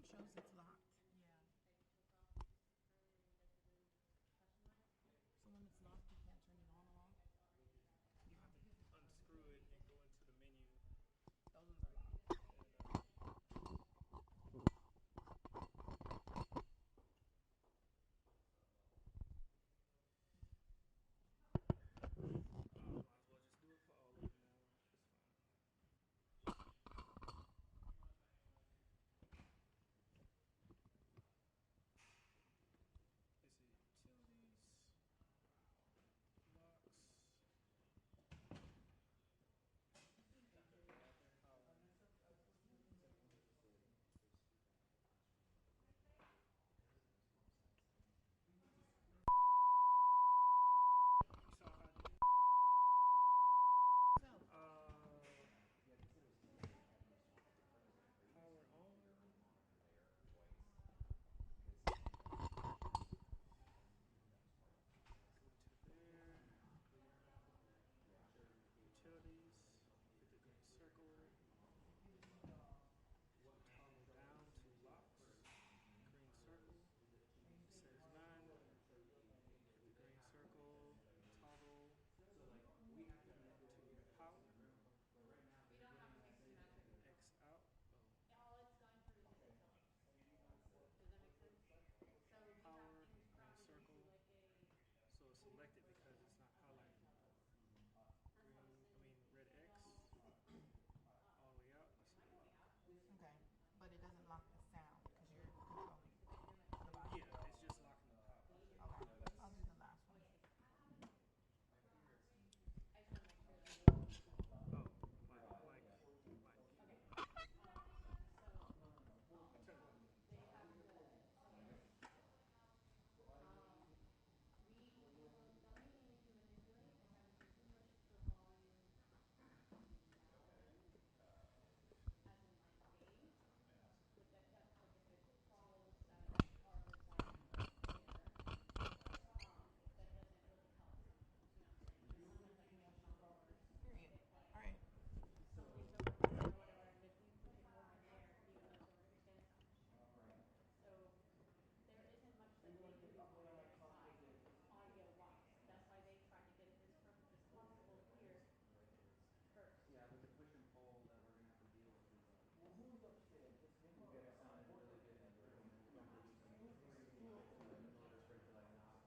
shows it's locked. Yeah. So when it's locked, you can't turn it on or off. You have to unscrew it and go into the menu. Those ones are locked. And might as well just do it for all of them now. It's fine. Is it utilities? Locks? Power. You saw how I did it? So, Power on. Go to there. Utilities. Hit the green circle. Toggle down to locks. Green circle. It says none. Hit the green circle. Toggle to power. X out. Oh. Power. Green circle. So it's selected because it's not highlighted. Red X. All the way out. Let's see the lock. okay. But it doesn't lock the sound because you're controlling the volume. Yeah, it's just locking the power. Okay. I'll do the last one. Oh, like. Turn it up. Period. All right. Yeah, but the push and pull that we're gonna have to deal with is well, who's upstairs? We'll get it sounding really good in here, and then we're gonna do some in order for it to like not.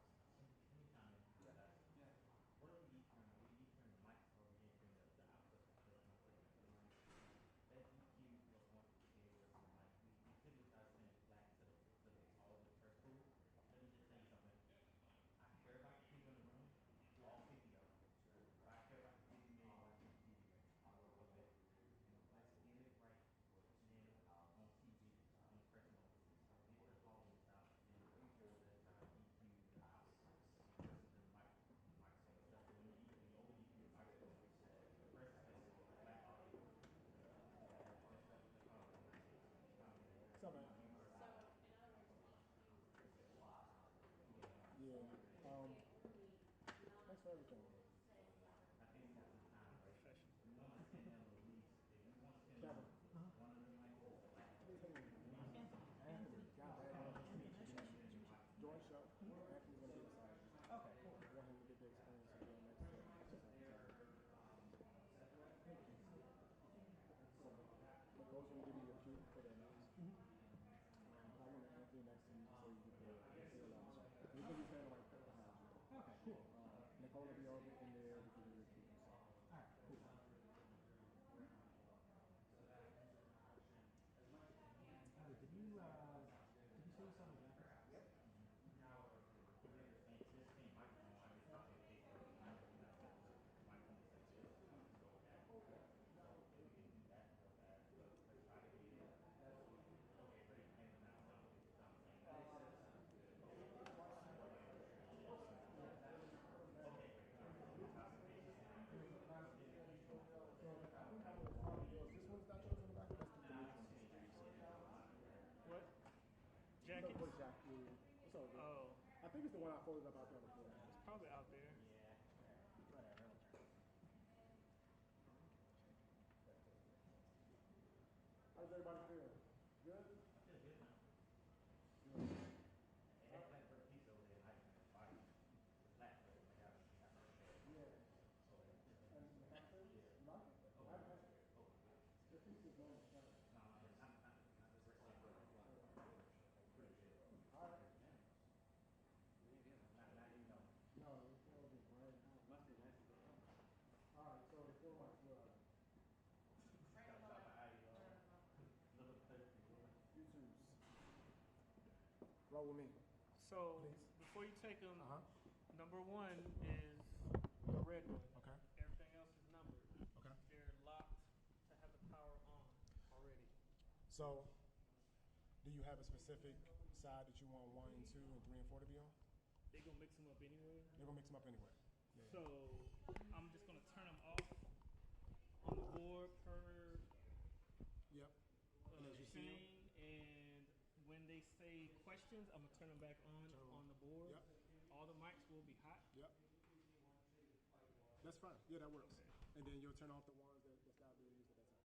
Let me chime in. Yeah. Yeah. What do we need to turn on? We need to turn the mics or we need to turn the output that's not putting it on. That EQ was once able to the mic. We typically try to send it flat to the all of the first pool. Let me just tell you something. I care about the people in the room, all 50 of them. Sure. But I care about the 50 million watching the TV. Okay? Let's get it right. And then on TV, on the personal, get the volumes out and make sure that how you EQ the output versus the microphone itself. So when you EQ, you over EQ the microphone, the person gets flat audio. That's all I'm saying. So, man. Yeah. Thanks for everything. I think we got some time, right? Professional. We want to send them at least, if we want to send them Kevin. one of the mics is flat. Anthony. God damn. Anthony. Joint show. Anthony's gonna be beside you. Okay, cool. I want him to get the experience of doing next to but those will give you your cue for the notes. I want Anthony next to you so you can feel loud. You're gonna be playing the right place behind you. Okay, cool. Nicole will be over in there to give you your cue. Alright, cool. Oh, did you say you saw the graphics? Yep. This same microphone, I just thought it takes like the microphone is like this. So if we can do that real fast, let's try to get it. Okay, ready? And now sound same. Okay, great. This one's not yours in the back? That's the What? No, Jackets? what jacket? What's up, bro? Oh, I think it's the one I folded up out there on the floor. it's probably out there. Whatever. How's everybody feeling? Good? I feel good now. Go with me. So Please. before you take them, Uh-huh. number one is the red one. Okay. Everything else is numbered. Okay. They're locked to have the power on already. So, do you have a specific side that you want 1 and 2 and 3 and 4 to be on? They're gonna mix them up anyway. They're gonna mix them up anyway. Yeah. So I'm just gonna turn them off on the board per Yep. And as you see 'em- chain, and when they say questions, I'm gonna turn them back on the board. Yep. All the mics will be hot. Yep. That's fine. Yeah, that works. And then you'll turn off the ones that's not being used at that time.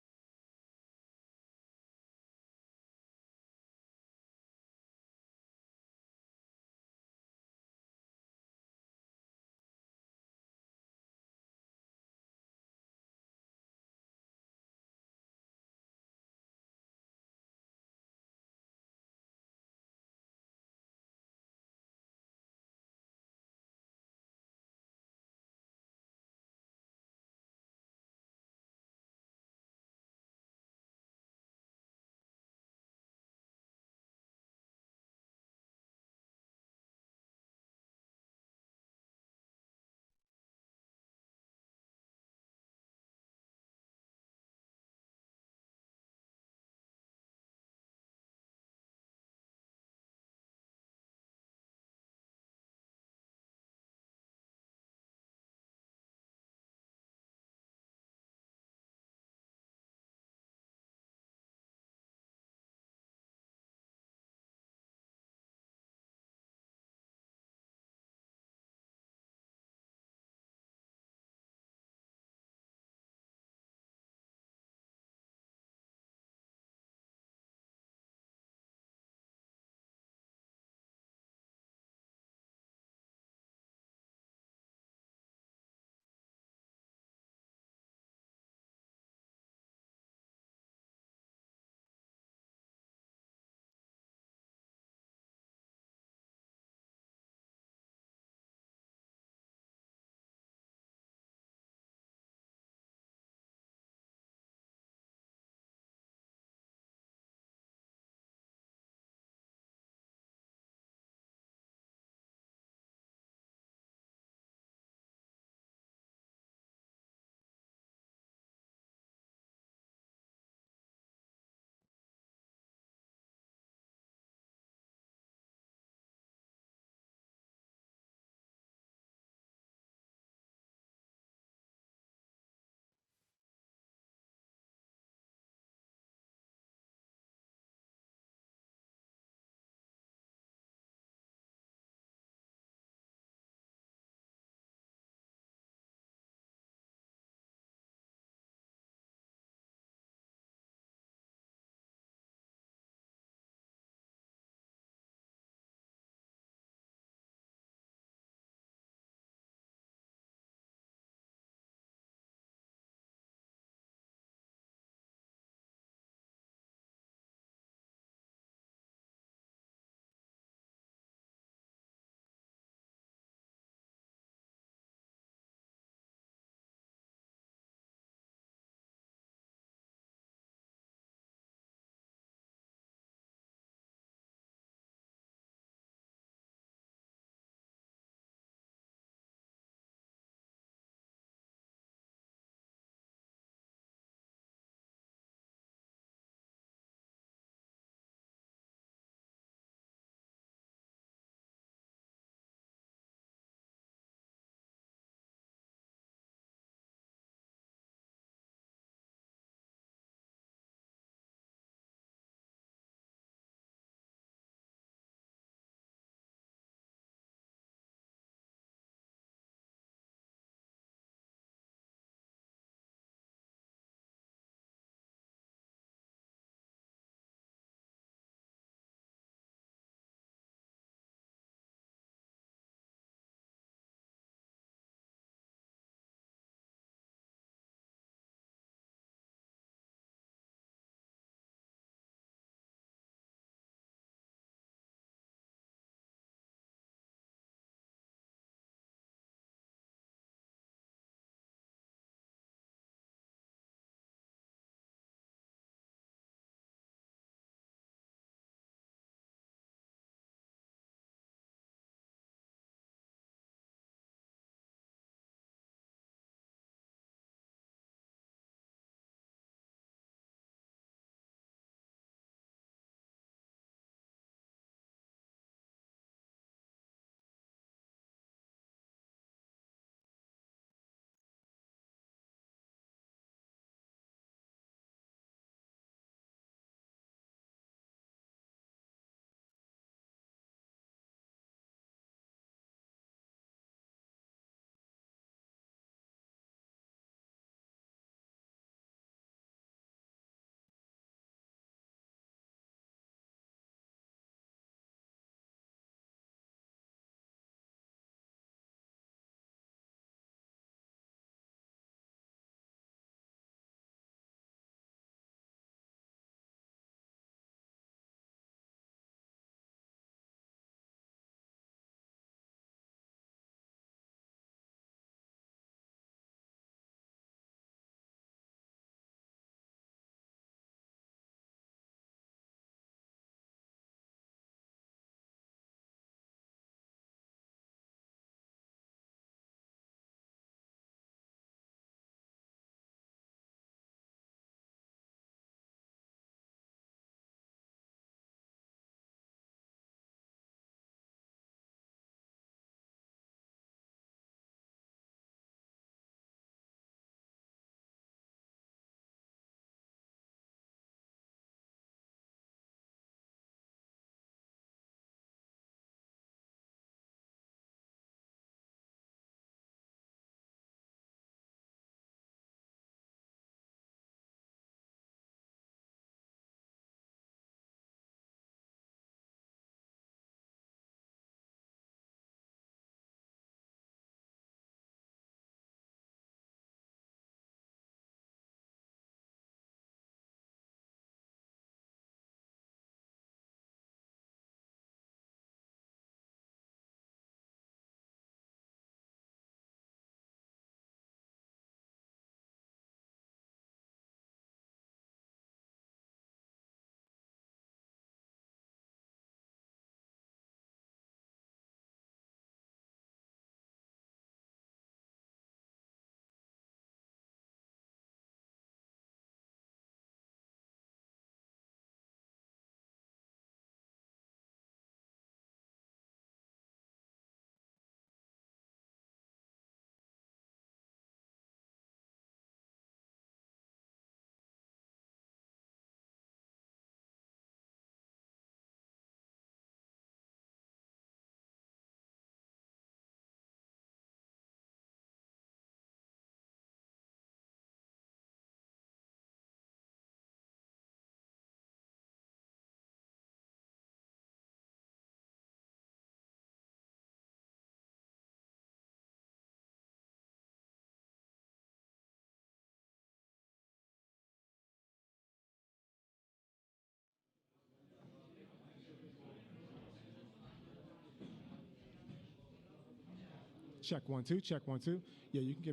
Check 1 2. Check 1 2. Yeah, you can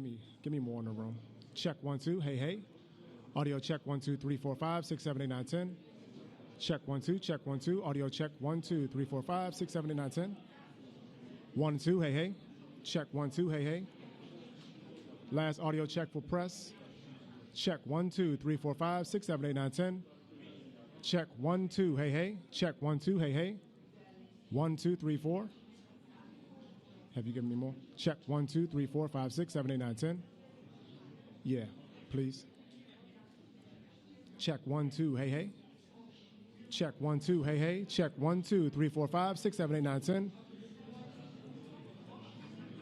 give me more in the room. Check 1 2. Hey hey. Audio check 1 2 3 4 5 6 7 8 9 10. Check 1 2. Check 1 2. Audio check 1 2 3 4 5 6 7 8 9 10. 1 2. Hey hey. Check 1 2. Hey hey. Last audio check for press. Check 1 2 3 4 5 6 7 8 9 10. Check 1 2. Hey hey. Check 1 2. Hey hey. 1 2 3 4. Have you given me more? Check 1 2 3 4 5 6 7 8 9 10. Yeah, please. Check 1 2. Hey hey. Check 1 2. Hey hey. Check 1 2 3 4 5 6 7 8 9 10.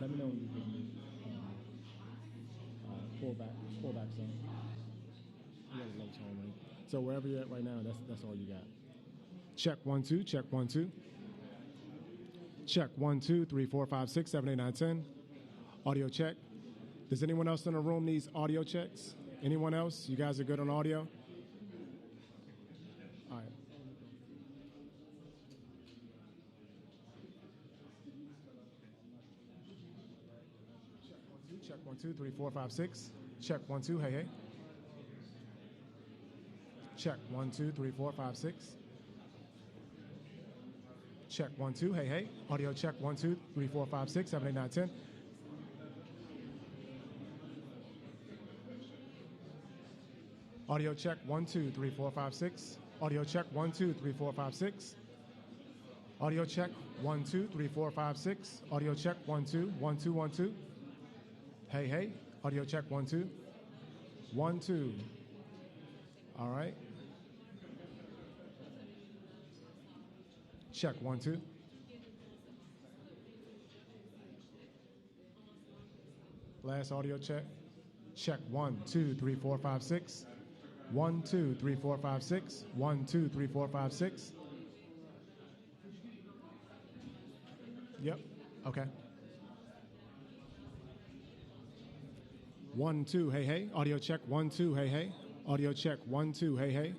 Let me know when you hear me. Pull back some. You got a low tone, right? So wherever you're at right now, that's all you got. Check 1 2. Check 1 2. Check 1 2 3 4 5 6 7 8 9 10. Audio check. Does anyone else in the room needs audio checks? Anyone else? You guys are good on audio? All right. Check 1 2 3 4 5 6. Check 1 2. Hey hey. Check 1 2 3 4 5 6. Check 1 2. Hey hey. Audio check 1 2 3 4 5 6 7 8 9 10. Audio check 1 2 3 4 5 6. Audio check 1 2 3 4 5 6. Audio check 1 2 3 4 5 6. Audio check 1 2 1 2 1 2. Hey hey. Audio check 1 2 1 2. All right. Check 1 2. Last audio check. Check 1 2 3 4 5 6. 1 2 3 4 5 6. 1 2 3 4 5 6. Yep. Okay. 1 2. Hey hey. Audio check 1 2. Hey hey. Audio check 1 2. Hey hey.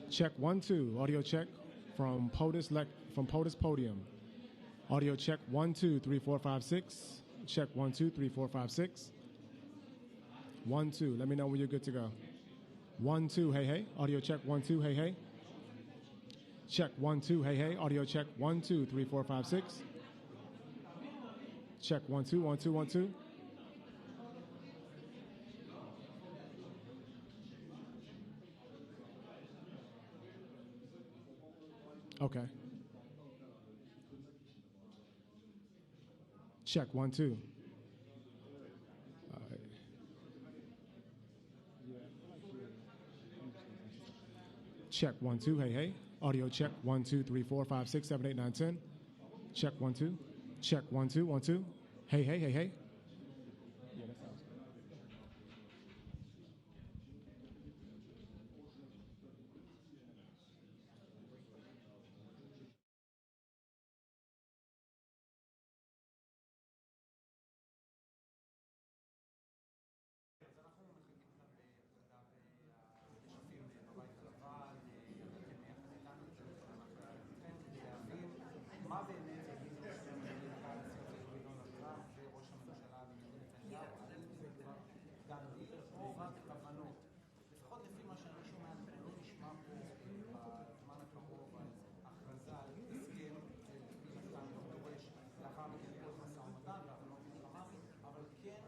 Check 1 2. Audio check from POTUS Podium. Audio check 1 2 3 4 5 6. Check 1 2 3 4 5 6. 1 2. Let me know when you're good to go. 1 2. Hey hey. Audio check 1 2. Hey hey. Check 1 2. Hey hey. Audio check 1 2 3 4 5 6. Check 1 2 1 2 1 2. Okay. Check 1 2. All right. Check 1 2. Hey hey. Audio check 1 2 3 4 5 6 7 8 9 10. Check 1 2. Check 1 2 1 2. Hey hey hey hey. Yeah, that sounds good. מה באמת יגידו נשיא הנשיא דונלד טראמפ וראש הממשלה בנימין נתניהו על זה כבר דנו או רק כוונות. לפחות לפי מה שאני שומע, לא נשמע פה בזמן הקרוב על הכרזה על הסכם בלתם דורש לאחר מכן כל משא ומתן והבנות עם חמאס, אבל כן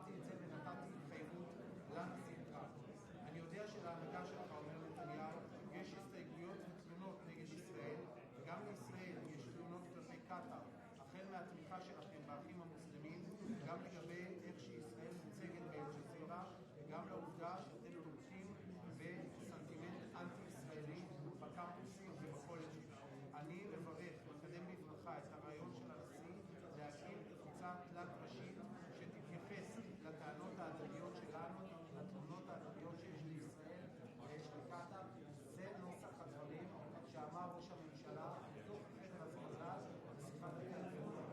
אמרתי את זה ונתתי התחייבות לנשיא טראמפ. אני יודע שלהנהגה שלך, אומר נתניהו, יש הסתייגויות ותלונות נגד ישראל, וגם לישראל יש תלונות כלפי קטאר, החל מהתמיכה שלכם באחים המוסלמים, גם לגבי איך שישראל מוצגת באל-ג'זירה, וגם לעובדה שאתם תומכים בסנטימנט אנטי-ישראלי בקמפוסים ובקולג'ים. אני מברך, מקדם בברכה את הרעיון של הנשיא להקים קבוצה תלת-ראשית שתתייחס לטענות ההדדיות שלנו, לתלונות ההדדיות שיש לישראל ויש לקטאר. זה נוסח הדברים שאמר ראש הממשלה בתוך חדר הזמזל בשיחת הטלפון.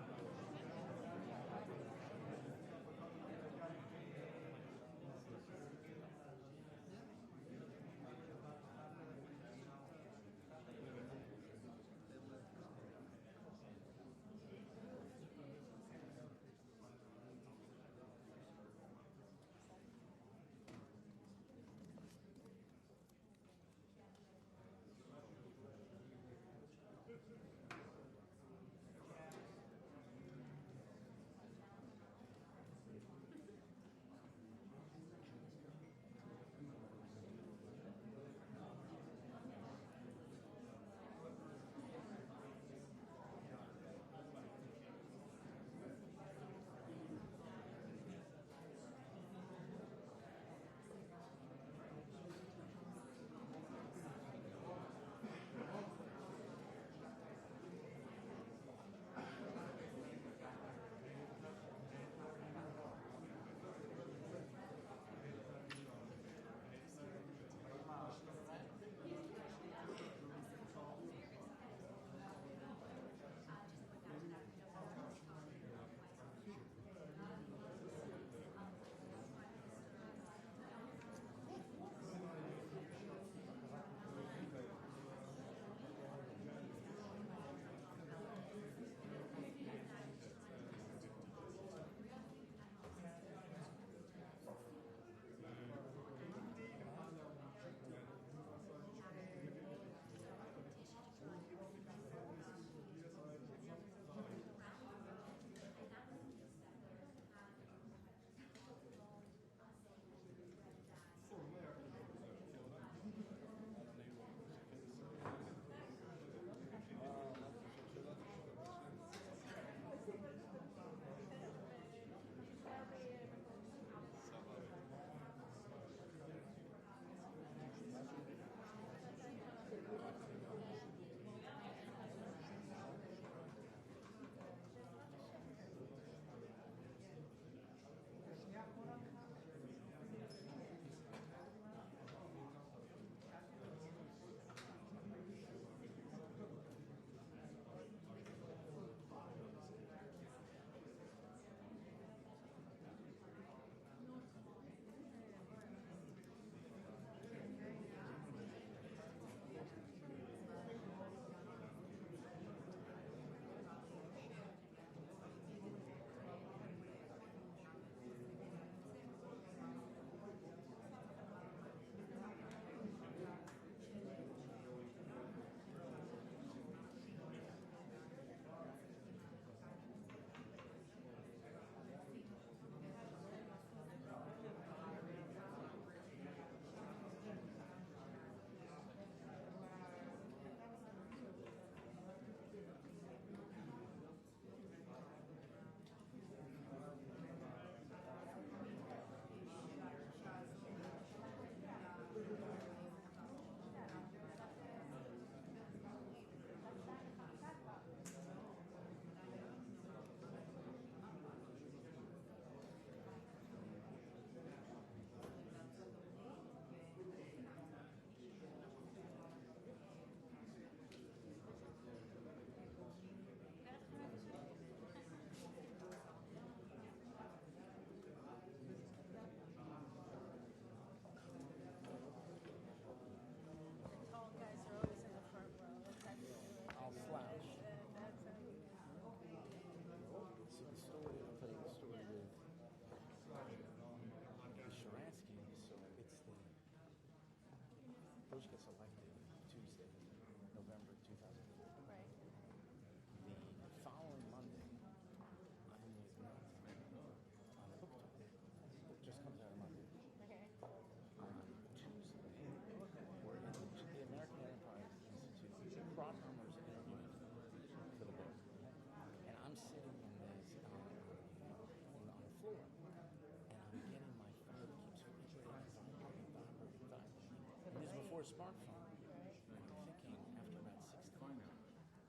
for a smartphone. And I'm thinking after about 6 times,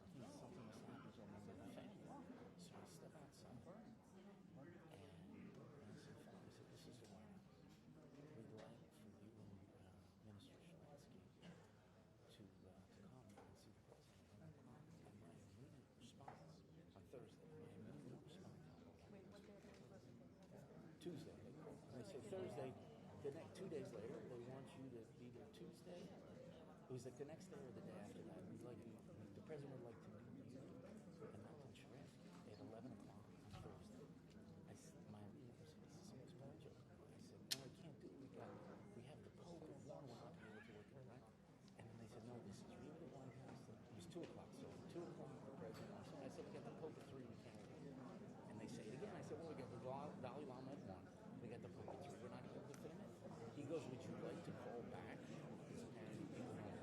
something has happened to the family. So I step outside and I said, this is the one we'd like for you and Minister Shemansky to come and see the president. And my immediate response on Thursday, Wait, what day of the week was it? Tuesday. And they said Thursday. The next 2 days later, they want you to be there Tuesday. It was like the next day or the day after that. We'd like you, the president would like to meet you and Milton Sharansky at 11 o'clock on Thursday. I said, my immediate response is almost joke. I said, no, I can't do it. We have the Pope and one will not be able to work it, right? And then they said, no, this is really the White House. It was 2 o'clock, so 2 o'clock the president. I said, we got the Pope at 3, we can't work it. And they say it again. I said, well, we got the Dalai Lama at 1. We got the Pope at 3. We're not able to fit him in. He goes, would you like to call back? And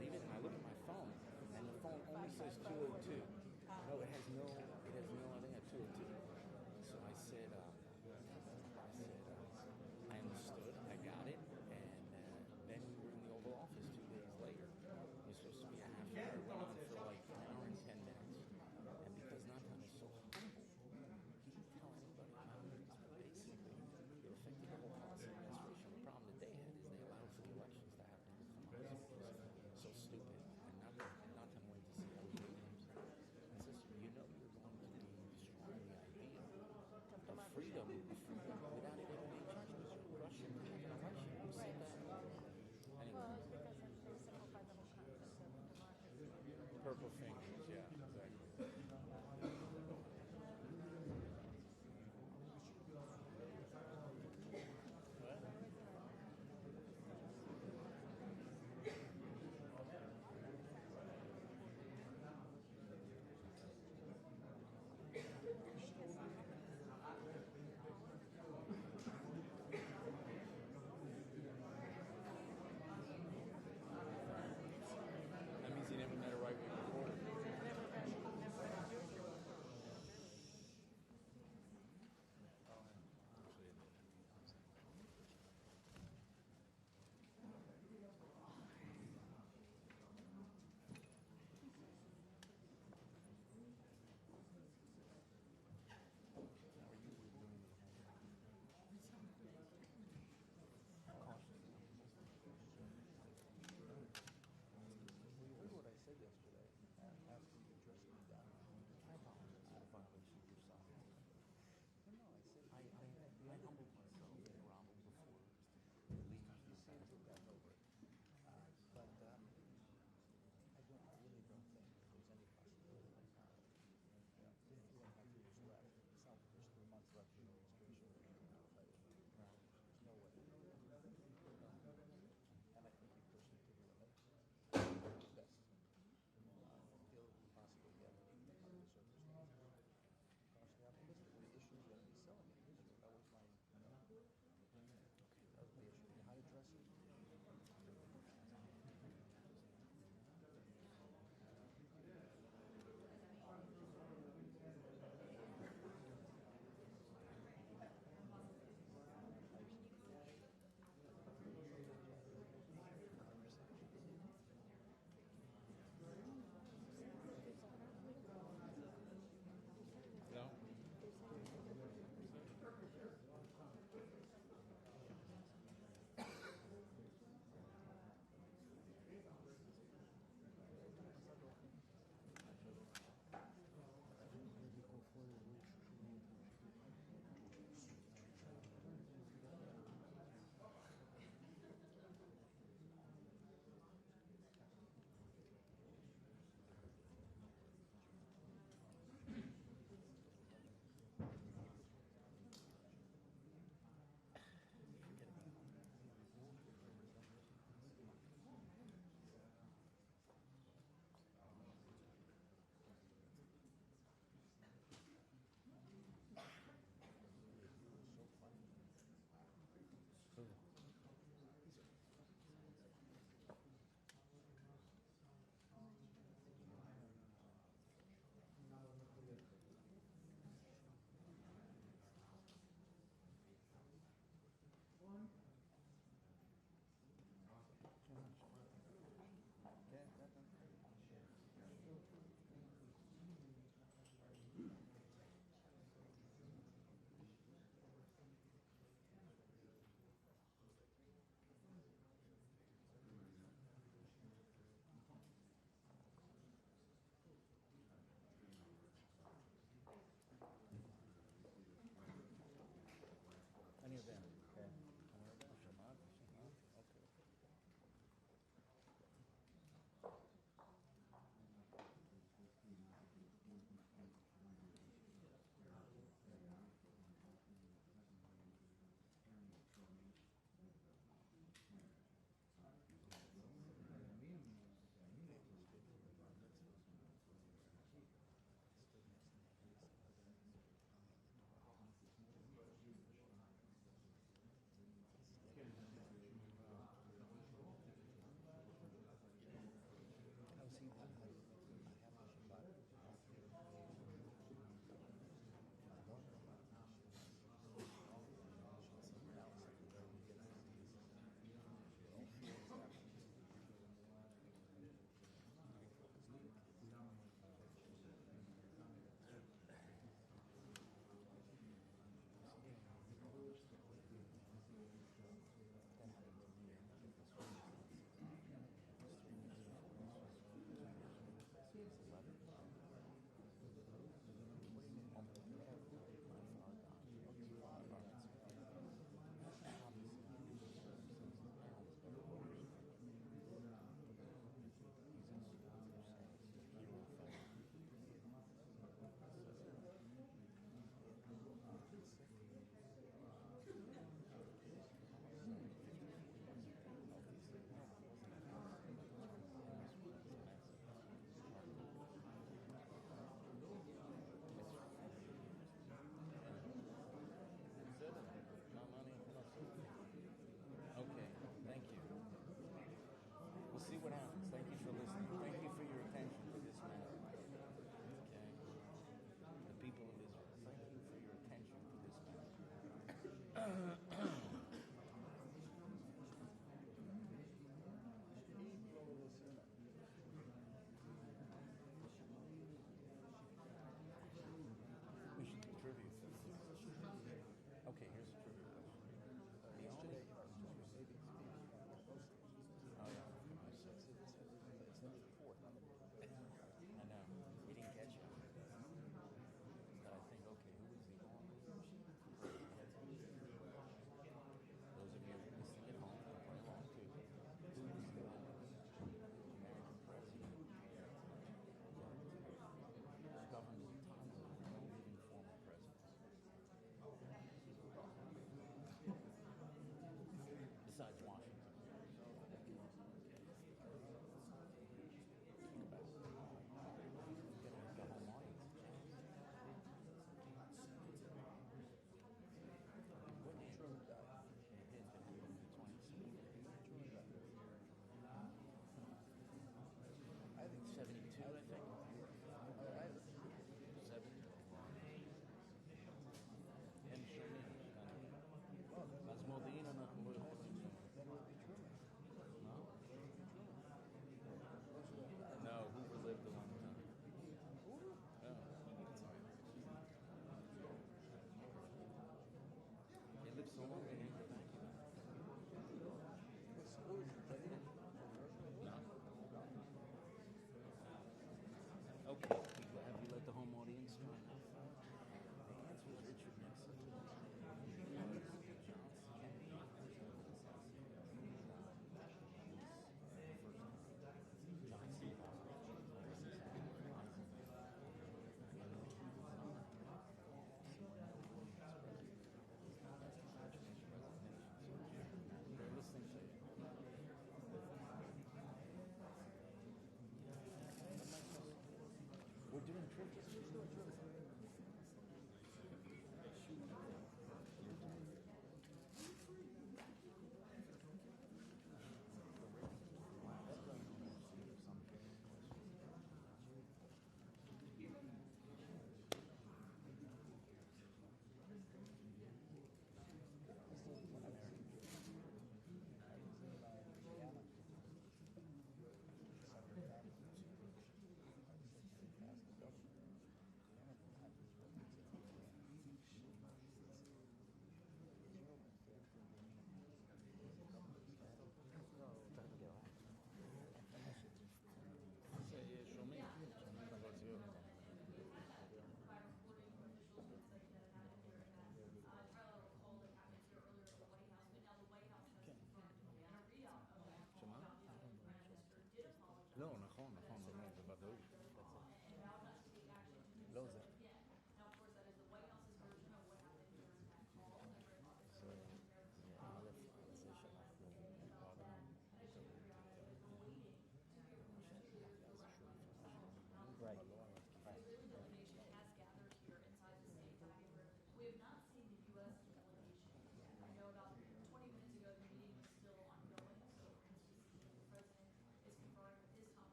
leave it. And I look at my phone, and the phone only says 202. No, it has no, I think at 202. So I said, I understood, I got it, and then we were in the Oval Office 2 days later. It was supposed to be a half hour, it went on for like an hour and 10 minutes. And because Nathan is so humble, he didn't tell anybody about his baby.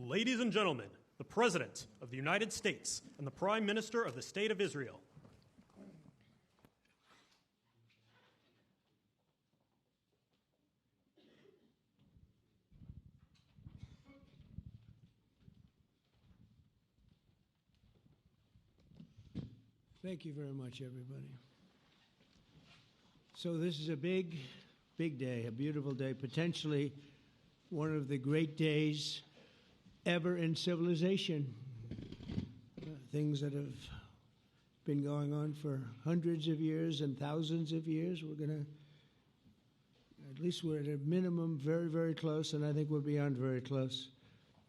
Ladies and gentlemen, the President of the United States and the Prime Minister of the State of Israel. Thank you very much, everybody. So this is a big, big day, a beautiful day, potentially one of the great days ever in civilization. Things that have been going on for hundreds of years and thousands of years. We're going to, at least we're at a minimum very, very close, and I think we're beyond very close.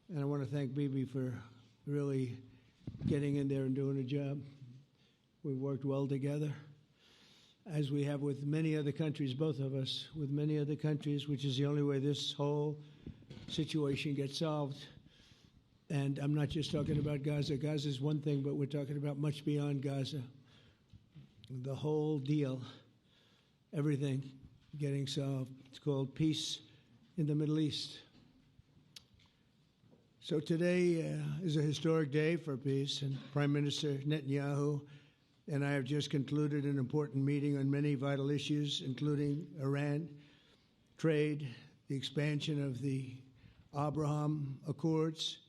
And I want to thank Bibi for really getting in there and doing a job. We've worked well together, as we have with many other countries, both of us, with many other countries, which is the only way this whole situation gets solved. And I'm not just talking about Gaza. Gaza is one thing, but we're talking about much beyond Gaza. The whole deal, everything getting solved. It's called peace in the Middle East. So today is a historic day for peace, and Prime Minister Netanyahu and I have just concluded an important meeting on many vital issues, including Iran, trade, the expansion of the Abraham Accords,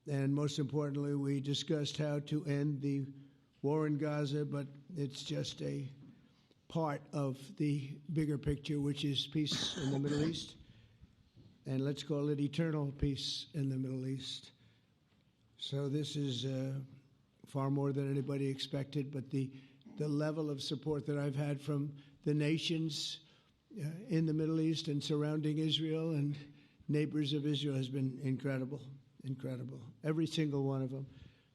and most importantly, we discussed how to end the war in Gaza, but it's just a part of the bigger picture, which is peace in the Middle East, and let's call it eternal peace in the Middle East. So this is far more than anybody expected, but the level of support that I've had from the nations in the Middle East and surrounding Israel and neighbors of Israel has been incredible, incredible. Every single one of them.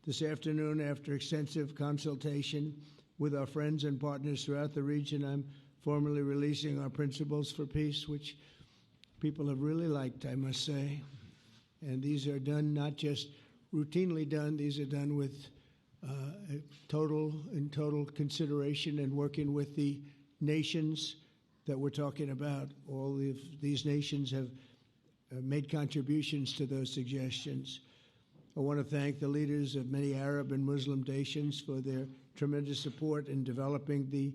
This afternoon, after extensive consultation with our friends and partners throughout the region, I'm formally releasing our principles for peace, which people have really liked, I must say. And these are done not just routinely done, these are done with total consideration and working with the nations that we're talking about. All of these nations have made contributions to those suggestions. I want to thank the leaders of many Arab and Muslim nations for their tremendous support in developing the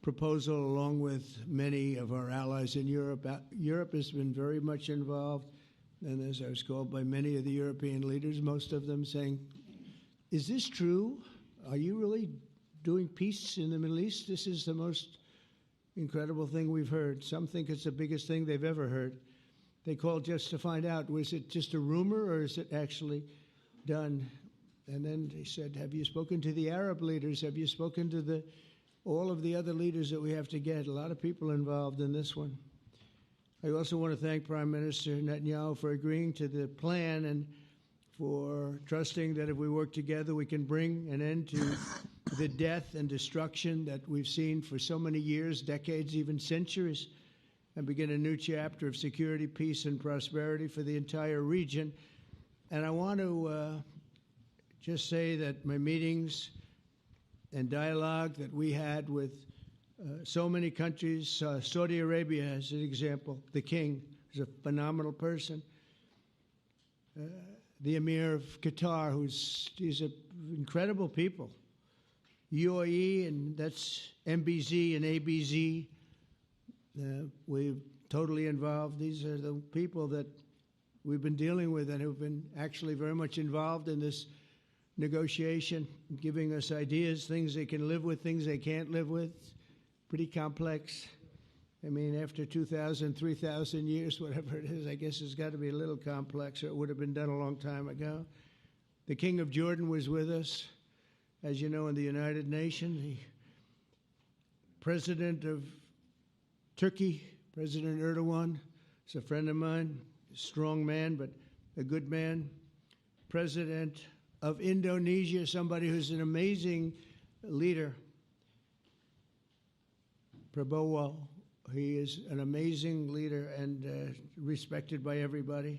proposal, along with many of our allies in Europe. Europe has been very much involved, and as I was called by many of the European leaders, most of them saying, "Is this true? Are you really doing peace in the Middle East? This is the most incredible thing we've heard." Some think it's the biggest thing they've ever heard. They called just to find out, was it just a rumor or is it actually done? And then they said, have you spoken to the Arab leaders? Have you spoken to all of the other leaders that we have to get? A lot of people involved in this one. I also want to thank Prime Minister Netanyahu for agreeing to the plan and for trusting that if we work together, we can bring an end to the death and destruction that we've seen for so many years, decades, even centuries, and begin a new chapter of security, peace, and prosperity for the entire region. And I want to just say that my meetings and dialogue that we had with so many countries, Saudi Arabia as an example, the king is a phenomenal person. The Emir of Qatar, he's incredible people. UAE, and that's MBZ and ABZ. We're totally involved. These are the people that we've been dealing with and who've been actually very much involved in this negotiation, giving us ideas, things they can live with, things they can't live with. Pretty complex. I mean, after 2,000, 3,000 years, whatever it is, I guess it's got to be a little complex, or it would have been done a long time ago. The King of Jordan was with us, as you know, in the United Nations. The President of Turkey, President Erdogan, is a friend of mine, a strong man, but a good man. President of Indonesia, somebody who's an amazing leader, Prabowo. He is an amazing leader and respected by everybody.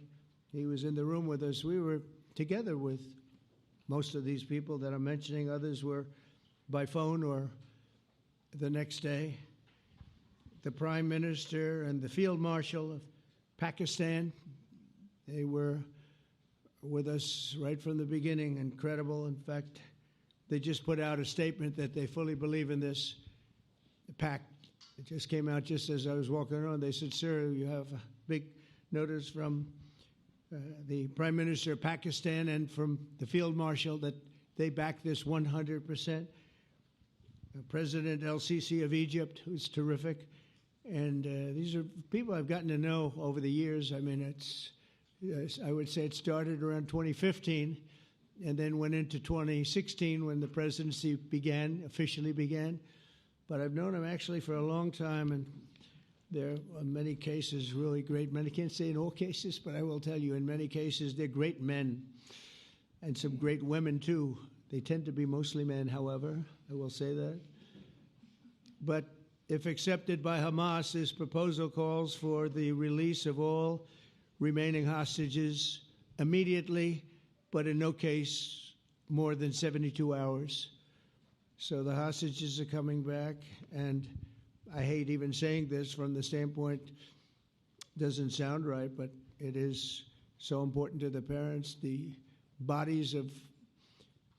He was in the room with us. We were together with most of these people that I'm mentioning. Others were by phone or the next day. The Prime Minister and the Field Marshal of Pakistan, they were with us right from the beginning, incredible. In fact, they just put out a statement that they fully believe in this pact. It just came out just as I was walking around. They said, sir, you have a big notice from the Prime Minister of Pakistan and from the Field Marshal that they back this 100%. President El-Sisi of Egypt, who's terrific. And these are people I've gotten to know over the years. I mean, I would say it started around 2015 and then went into 2016 when the presidency officially began. But I've known him actually for a long time, and there are many cases really great men. I can't say in all cases, but I will tell you in many cases they're great men and some great women too. They tend to be mostly men, however, I will say that. But if accepted by Hamas, this proposal calls for the release of all remaining hostages immediately, but in no case more than 72 hours. So the hostages are coming back, and I hate even saying this from the standpoint, doesn't sound right, but it is so important to the parents. The bodies of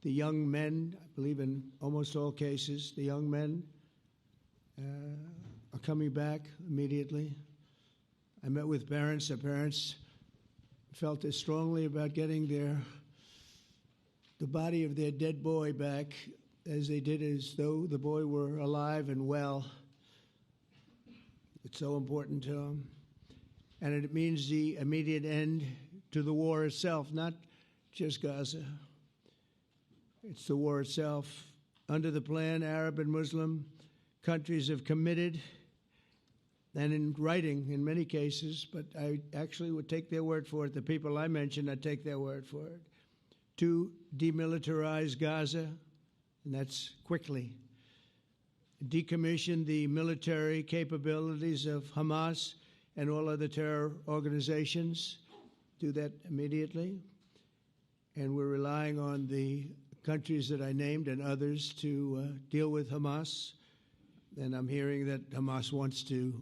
the young men, I believe in almost all cases, the young men are coming back immediately. I met with parents. The parents felt as strongly about getting the body of their dead boy back as they did as though the boy were alive and well. It's so important to them. And it means the immediate end to the war itself, not just Gaza. It's the war itself. Under the plan, Arab and Muslim countries have committed, and in writing in many cases, but I actually would take their word for it. The people I mentioned, I'd take their word for it, to demilitarize Gaza, and that's quickly. Decommission the military capabilities of Hamas and all other terror organizations. Do that immediately. And we're relying on the countries that I named and others to deal with Hamas. And I'm hearing that Hamas wants to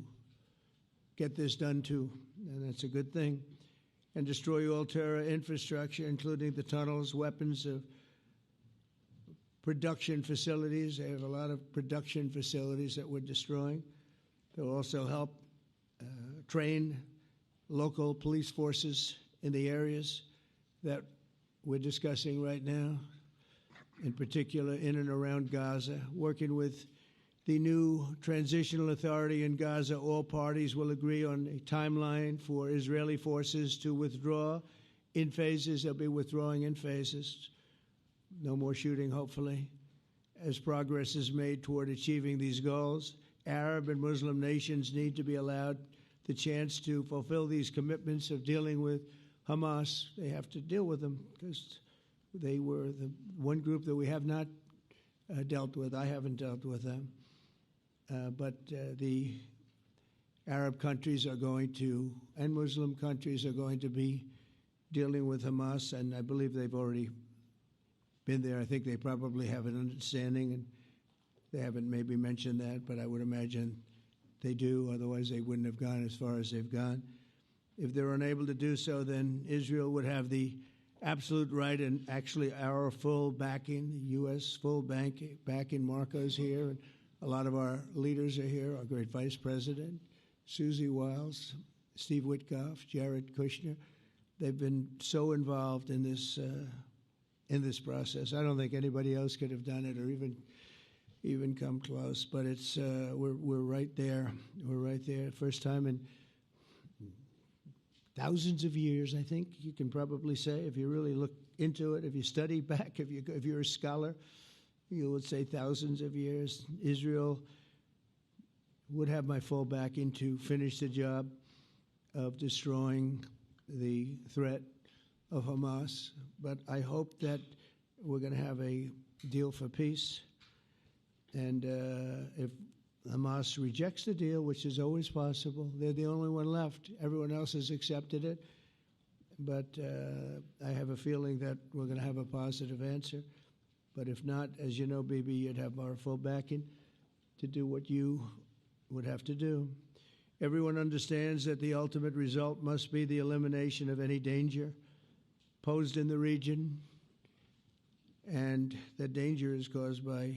get this done too, and that's a good thing. And destroy all terror infrastructure, including the tunnels, weapons of production facilities. They have a lot of production facilities that we're destroying. They'll also help train local police forces in the areas that we're discussing right now, in particular in and around Gaza, working with the new transitional authority in Gaza. All parties will agree on a timeline for Israeli forces to withdraw in phases. They'll be withdrawing in phases. No more shooting, hopefully, as progress is made toward achieving these goals. Arab and Muslim nations need to be allowed the chance to fulfill these commitments of dealing with Hamas. They have to deal with them because they were the one group that we have not dealt with. I haven't dealt with them. But the Arab countries are going to, and Muslim countries are going to be dealing with Hamas, and I believe they've already been there. I think they probably have an understanding, and they haven't maybe mentioned that, but I would imagine they do. Otherwise, they wouldn't have gone as far as they've gone. If they're unable to do so, then Israel would have the absolute right and actually our full backing, the U.S. full backing. Marco's here, and a lot of our leaders are here, our great Vice President, Susie Wiles, Steve Witkoff, Jared Kushner. They've been so involved in this process. I don't think anybody else could have done it or even come close. But it's we're right there. We're right there. First time in thousands of years, I think you can probably say, if you really look into it, if you study back, if you're a scholar, you would say thousands of years. Israel would have my full backing to finish the job of destroying the threat of Hamas. But I hope that we're going to have a deal for peace. And if Hamas rejects the deal, which is always possible, they're the only one left. Everyone else has accepted it. But I have a feeling that we're going to have a positive answer. But if not, as you know, Bibi, you'd have our full backing to do what you would have to do. Everyone understands that the ultimate result must be the elimination of any danger posed in the region, and the danger is caused by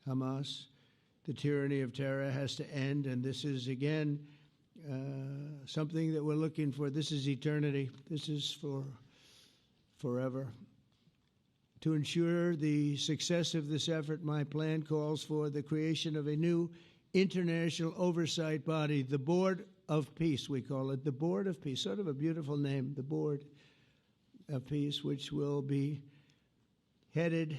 Hamas. The tyranny of terror has to end, and this is, again, something that we're looking for. This is eternity. This is for forever. To ensure the success of this effort, my plan calls for the creation of a new international oversight body, the Board of Peace, we call it, the Board of Peace, sort of a beautiful name, the Board of Peace, which will be headed,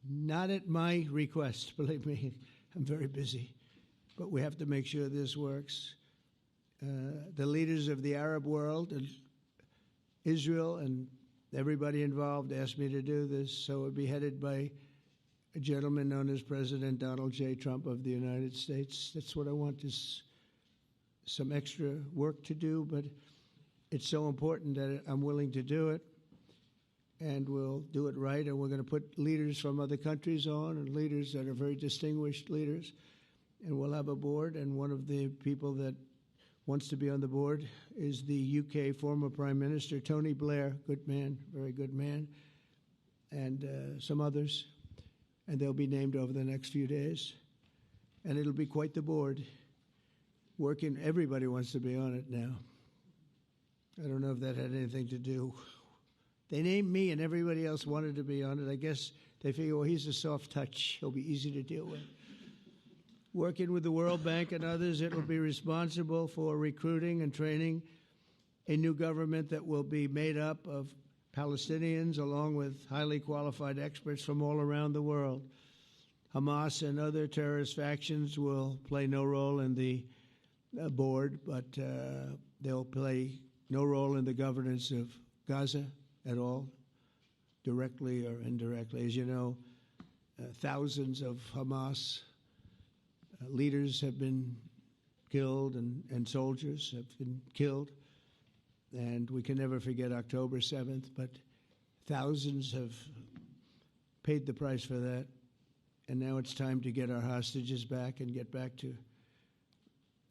not at my request, believe me, I'm very busy, but we have to make sure this works. The leaders of the Arab world and Israel and everybody involved asked me to do this, so it would be headed by a gentleman known as President Donald J. Trump of the United States. That's what I want, is some extra work to do, but it's so important that I'm willing to do it, and we'll do it right, and we're going to put leaders from other countries on, and leaders that are very distinguished leaders, and we'll have a board, and one of the people that wants to be on the board is the UK former Prime Minister, Tony Blair, good man, very good man, and some others, and they'll be named over the next few days, and it'll be quite the board. Working, everybody wants to be on it now. I don't know if that had anything to do. They named me and everybody else wanted to be on it. I guess they figure, well, he's a soft touch. He'll be easy to deal with. Working with the World Bank and others, it will be responsible for recruiting and training a new government that will be made up of Palestinians along with highly qualified experts from all around the world. Hamas and other terrorist factions will play no role in the board, but they'll play no role in the governance of Gaza at all, directly or indirectly. As you know, thousands of Hamas leaders have been killed and soldiers have been killed. And we can never forget October 7th, but thousands have paid the price for that. And now it's time to get our hostages back and get back to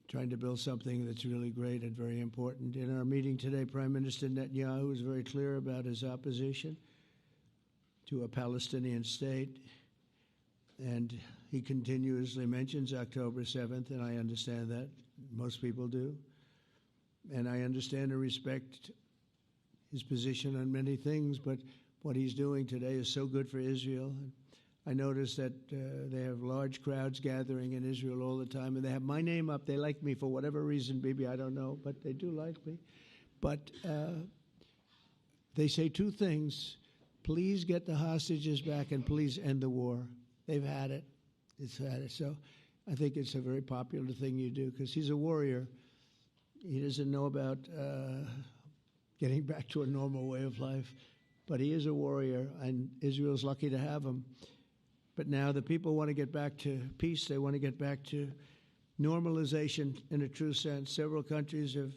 trying to build something that's really great and very important. In our meeting today, Prime Minister Netanyahu was very clear about his opposition to a Palestinian state. And he continuously mentions October 7th, and I understand that. Most people do. And I understand and respect his position on many things, but what he's doing today is so good for Israel. I notice that they have large crowds gathering in Israel all the time, and they have my name up. They like me for whatever reason, maybe I don't know, but they do like me. But they say two things. Please get the hostages back and please end the war. They've had it. It's had it. So I think it's a very popular thing you do because he's a warrior. He doesn't know about getting back to a normal way of life, but he is a warrior, and Israel's lucky to have him. But now the people want to get back to peace. They want to get back to normalization in a true sense. Several countries have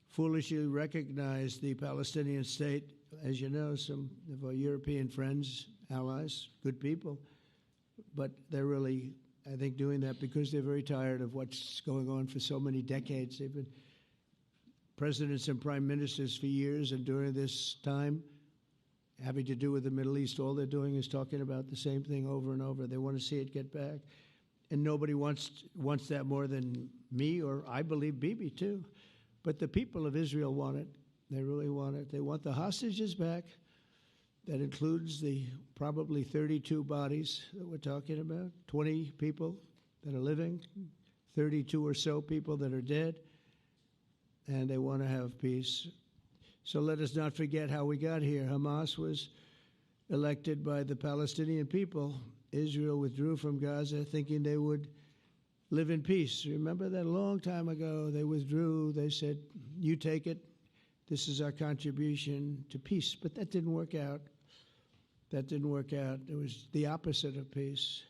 foolishly recognized the Palestinian state. As you know, some of our European friends, allies, good people, but they're really, I think, doing that because they're very tired of what's going on for so many decades. They've been presidents and prime ministers for years, and during this time, having to do with the Middle East, all they're doing is talking about the same thing over and over. They want to see it get back. And nobody wants that more than me, or I believe Bibi too. But the people of Israel want it. They really want it. They want the hostages back. That includes the probably 32 bodies that we're talking about, 20 people that are living, 32 or so people that are dead, and they want to have peace. So let us not forget how we got here. Hamas was elected by the Palestinian people. Israel withdrew from Gaza thinking they would live in peace. Remember that a long time ago, they withdrew. They said, you take it. This is our contribution to peace. But that didn't work out. That didn't work out. It was the opposite of peace.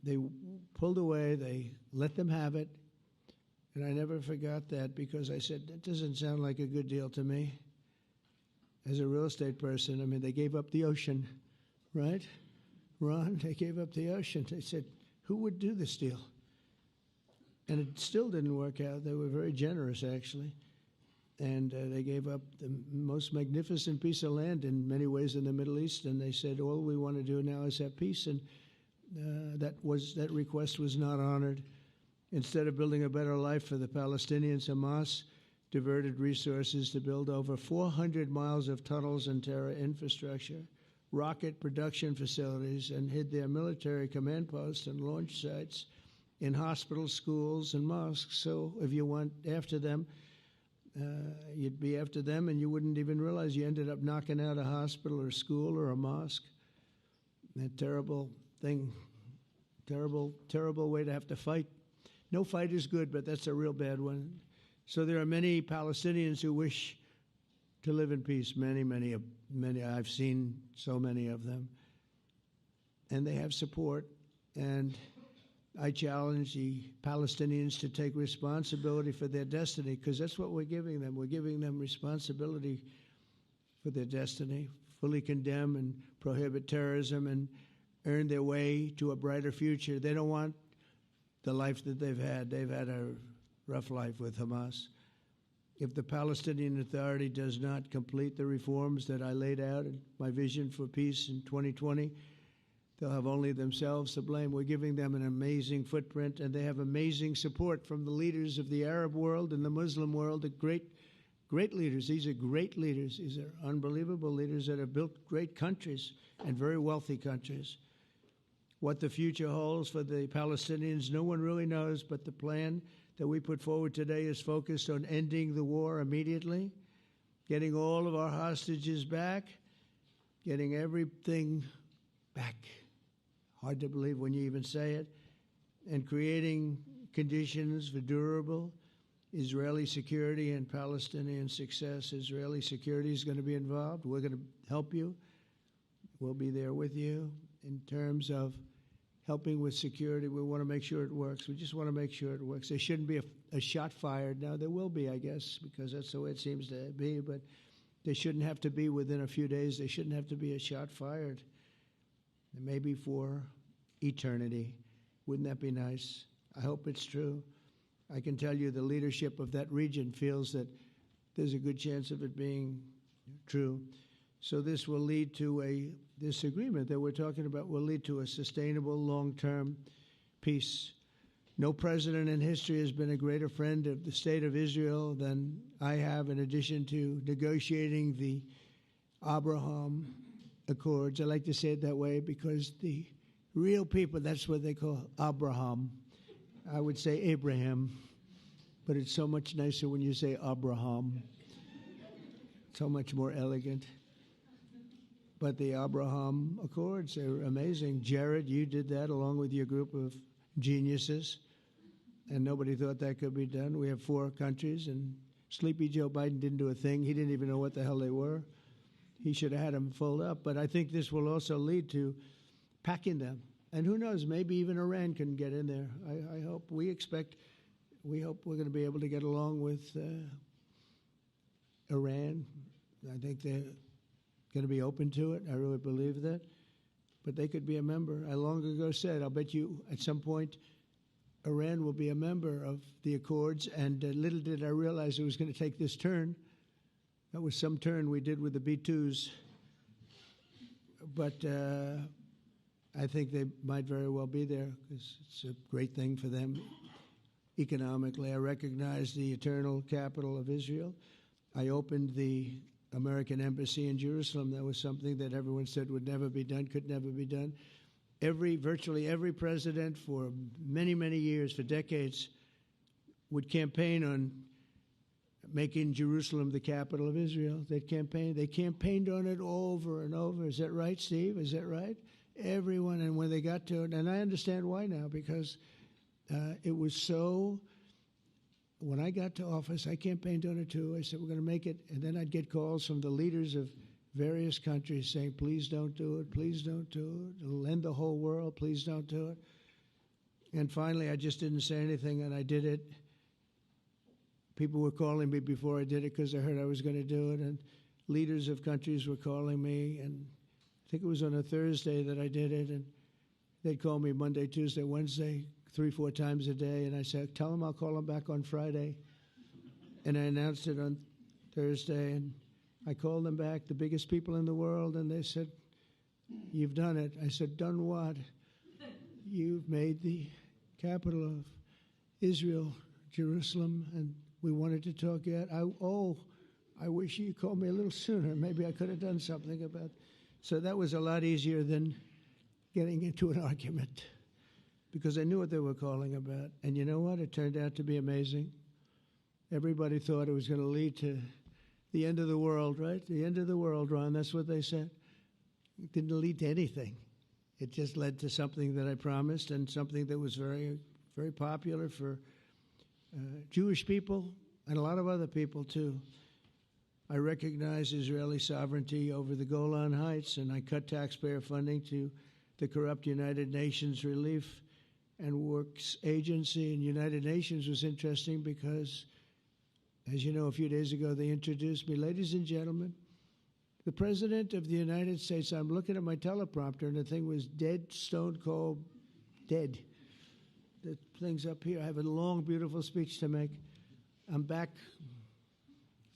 They pulled away. They let them have it. And I never forgot that because I said, that doesn't sound like a good deal to me. As a real estate person, I mean, they gave up the ocean, right? Ron, they gave up the ocean. They said, who would do this deal? And it still didn't work out. They were very generous, actually. And they gave up the most magnificent piece of land in many ways in the Middle East, and they said, all we want to do now is have peace, and that request was not honored. Instead of building a better life for the Palestinians, Hamas diverted resources to build over 400 miles of tunnels and terror infrastructure, rocket production facilities, and hid their military command posts and launch sites in hospitals, schools, and mosques. So if you went after them, you'd be after them, and you wouldn't even realize you ended up knocking out a hospital or a school or a mosque. That terrible thing, terrible way to have to fight. No fight is good, but that's a real bad one. So there are many Palestinians who wish to live in peace. Many. I've seen so many of them, and they have support. And I challenge the Palestinians to take responsibility for their destiny, because that's what we're giving them. We're giving them responsibility for their destiny, fully condemn and prohibit terrorism and earn their way to a brighter future. They don't want the life that they've had. They've had a rough life with Hamas. If the Palestinian Authority does not complete the reforms that I laid out in my vision for peace in 2020, they'll have only themselves to blame. We're giving them an amazing footprint, and they have amazing support from the leaders of the Arab world and the Muslim world, the great leaders. These are great leaders. These are unbelievable leaders that have built great countries and very wealthy countries. What the future holds for the Palestinians, no one really knows, but the plan that we put forward today is focused on ending the war immediately, getting all of our hostages back, getting everything back. Hard to believe when you even say it, and creating conditions for durable Israeli security and Palestinian success. Israeli security is going to be involved. We're going to help you. We'll be there with you in terms of helping with security. We want to make sure it works. We just want to make sure it works. There shouldn't be a shot fired. Now, there will be, I guess, because that's the way it seems to be, but there shouldn't have to be within a few days. There shouldn't have to be a shot fired. Maybe for eternity. Wouldn't that be nice? I hope it's true. I can tell you the leadership of that region feels that there's a good chance of it being true. So this will lead to this agreement that we're talking about will lead to a sustainable long-term peace. No president in history has been a greater friend of the state of Israel than I have, in addition to negotiating the Abraham Accords. I like to say it that way because the real people, that's what they call Abraham. I would say Abraham, but it's so much nicer when you say Abraham. So much more elegant. But the Abraham Accords are amazing. Jared, you did that along with your group of geniuses, and nobody thought that could be done. We have 4 countries, and Sleepy Joe Biden didn't do a thing. He didn't even know what the hell they were. He should have had them fold up. But I think this will also lead to packing them. And who knows, maybe even Iran can get in there. I hope. We hope we're going to be able to get along with Iran. I think they're going to be open to it. I really believe that. But they could be a member. I long ago said, I'll bet you at some point Iran will be a member of the Accords. And little did I realize it was going to take this turn. That was some turn we did with the B-2s. But I think they might very well be there because it's a great thing for them economically. I recognize the eternal capital of Israel. I opened the American embassy in Jerusalem. That was something that everyone said would never be done, could never be done. Virtually every president for many, many years, for decades, would campaign on making Jerusalem the capital of Israel. They campaigned on it over and over. Is that right, Steve? Is that right? Everyone, and when they got to it, and I understand why now, because it was so. When I got to office, I campaigned on it too. I said, we're going to make it. And then I'd get calls from the leaders of various countries saying, please don't do it. Please don't do it. It'll end the whole world. Please don't do it. And finally, I just didn't say anything, and I did it. People were calling me before I did it because they heard I was going to do it. And leaders of countries were calling me. And I think it was on a Thursday that I did it. And they'd call me Monday, Tuesday, Wednesday, 3-4 times a day, and I said, tell them I'll call them back on Friday. And I announced it on Thursday, and I called them back, the biggest people in the world, and they said, "You've done it." I said, "Done what?" "You've made the capital of Israel, Jerusalem, and we wanted to talk yet." I wish you called me a little sooner. Maybe I could have done something about it. So that was a lot easier than getting into an argument, because I knew what they were calling about. And you know what? It turned out to be amazing. Everybody thought it was going to lead to the end of the world, right? The end of the world, Ron, that's what they said. It didn't lead to anything. It just led to something that I promised, and something that was very, very popular for Jewish people and a lot of other people, too. I recognize Israeli sovereignty over the Golan Heights, and I cut taxpayer funding to the corrupt United Nations Relief and Works Agency. And United Nations was interesting because, as you know, a few days ago they introduced me. Ladies and gentlemen, the President of the United States. I'm looking at my teleprompter, and the thing was dead, stone cold, dead. The thing's up here. I have a long, beautiful speech to make. I'm back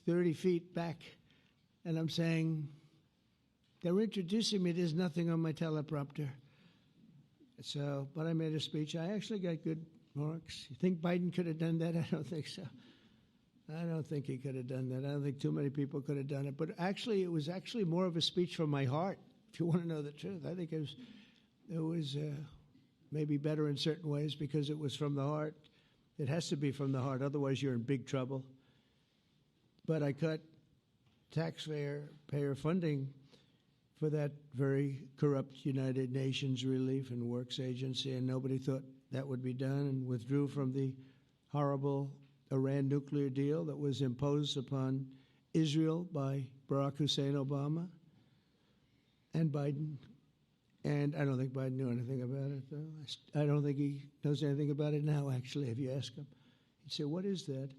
30 feet back, and I'm saying, they're introducing me. There's nothing on my teleprompter. So, but I made a speech. I actually got good marks. You think Biden could have done that? I don't think so. I don't think he could have done that. I don't think too many people could have done it. But actually, it was actually more of a speech from my heart, if you want to know the truth. I think it was maybe better in certain ways because it was from the heart. It has to be from the heart. Otherwise, you're in big trouble. But I cut taxpayer funding for that very corrupt United Nations Relief and Works Agency, and nobody thought that would be done, and withdrew from the horrible Iran nuclear deal that was imposed upon Israel by Barack Hussein Obama and Biden. And I don't think Biden knew anything about it, though. I don't think he knows anything about it now, actually, if you ask him. He'd say, "What is that?"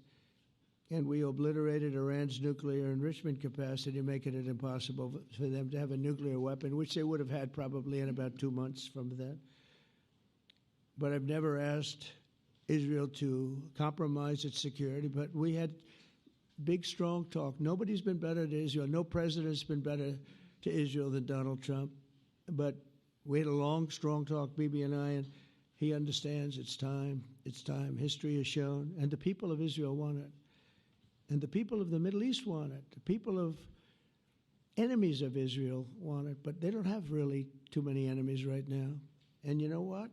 And we obliterated Iran's nuclear enrichment capacity, making it impossible for them to have a nuclear weapon, which they would have had probably in about 2 months from that. But I've never asked Israel to compromise its security, but we had big, strong talk. Nobody's been better to Israel. No president's been better to Israel than Donald Trump. But we had a long, strong talk, Bibi and I, and he understands it's time. It's time. History has shown. And the people of Israel want it. And the people of the Middle East want it. The people of enemies of Israel want it. But they don't have really too many enemies right now. And you know what?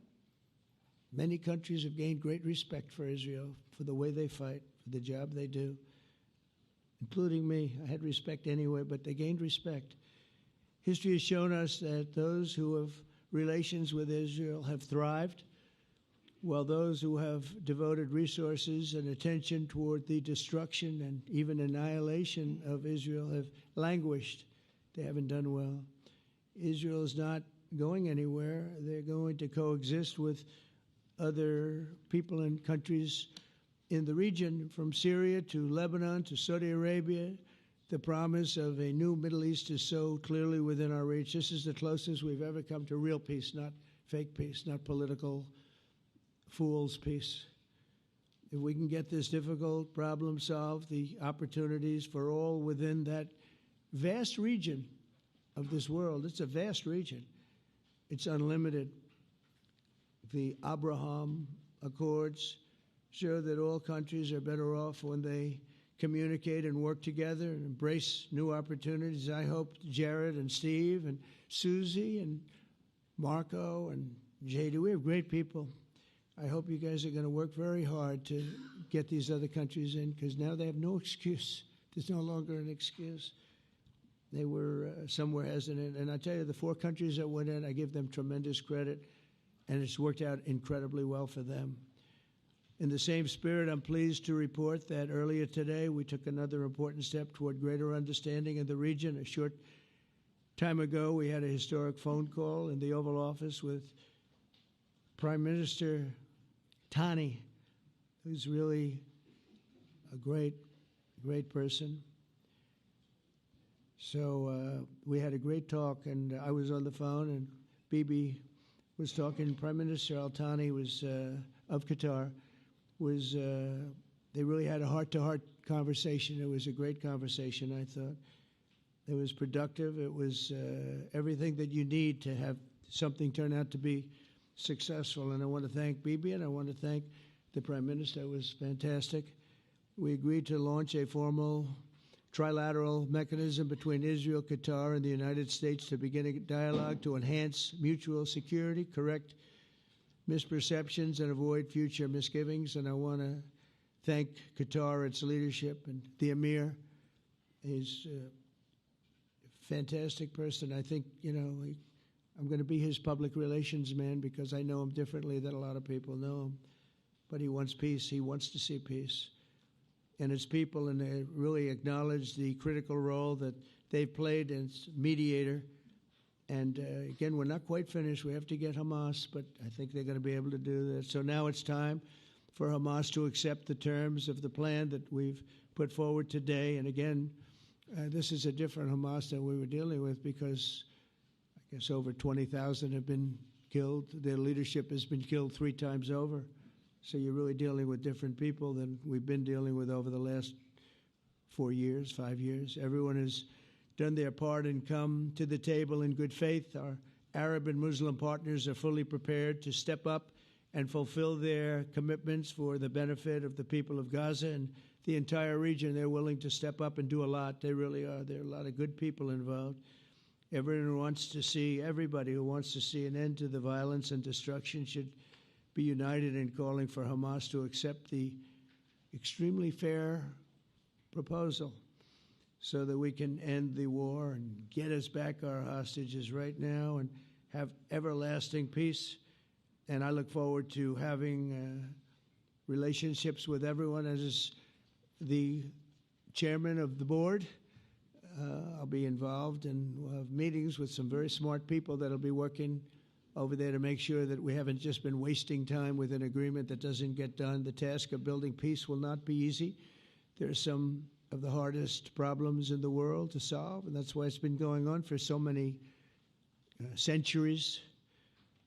Many countries have gained great respect for Israel, for the way they fight, for the job they do, including me. I had respect anyway, but they gained respect. History has shown us that those who have relations with Israel have thrived, while those who have devoted resources and attention toward the destruction and even annihilation of Israel have languished. They haven't done well. Israel is not going anywhere. They're going to coexist with other people and countries in the region, from Syria to Lebanon to Saudi Arabia. The promise of a new Middle East is so clearly within our reach. This is the closest we've ever come to real peace, not fake peace, not political fool's peace. If we can get this difficult problem solved, the opportunities for all within that vast region of this world, it's a vast region, it's unlimited. The Abraham Accords show that all countries are better off when they communicate and work together and embrace new opportunities. I hope Jared and Steve and Susie and Marco and JD, we have great people. I hope you guys are going to work very hard to get these other countries in, because now they have no excuse. There's no longer an excuse. They were somewhere hesitant. And I tell you, the 4 countries that went in, I give them tremendous credit, and it's worked out incredibly well for them. In the same spirit, I'm pleased to report that earlier today we took another important step toward greater understanding in the region. A short time ago, we had a historic phone call in the Oval Office with Prime Minister Tani, who's really a great, great person. So we had a great talk, and I was on the phone, and Bibi was talking. Prime Minister Al Thani was of Qatar. They really had a heart-to-heart conversation. It was a great conversation, I thought. It was productive. It was everything that you need to have something turn out to be successful. And I want to thank Bibi, and I want to thank the Prime Minister. It was fantastic. We agreed to launch a formal trilateral mechanism between Israel, Qatar, and the United States to begin a dialogue to enhance mutual security, correct misperceptions, and avoid future misgivings. And I want to thank Qatar, its leadership, and the Emir. He's a fantastic person. I think, I'm going to be his public relations man because I know him differently than a lot of people know him. But he wants peace. He wants to see peace. And his people, and they really acknowledge the critical role that they've played as mediator. And again, we're not quite finished. We have to get Hamas, but I think they're going to be able to do that. So now it's time for Hamas to accept the terms of the plan that we've put forward today. And again, this is a different Hamas than we were dealing with because I guess over 20,000 have been killed. Their leadership has been killed 3 times over. So you're really dealing with different people than we've been dealing with over the last 4 years, 5 years. Everyone has done their part and come to the table in good faith. Our Arab and Muslim partners are fully prepared to step up and fulfill their commitments for the benefit of the people of Gaza and the entire region. They're willing to step up and do a lot. They really are. There are a lot of good people involved. Everybody who wants to see an end to the violence and destruction should be united in calling for Hamas to accept the extremely fair proposal so that we can end the war and get us back our hostages right now and have everlasting peace. And I look forward to having relationships with everyone. As the chairman of the board, I'll be involved, and we'll have meetings with some very smart people that'll be working over there to make sure that we haven't just been wasting time with an agreement that doesn't get done. The task of building peace will not be easy. There are some of the hardest problems in the world to solve, and that's why it's been going on for so many centuries.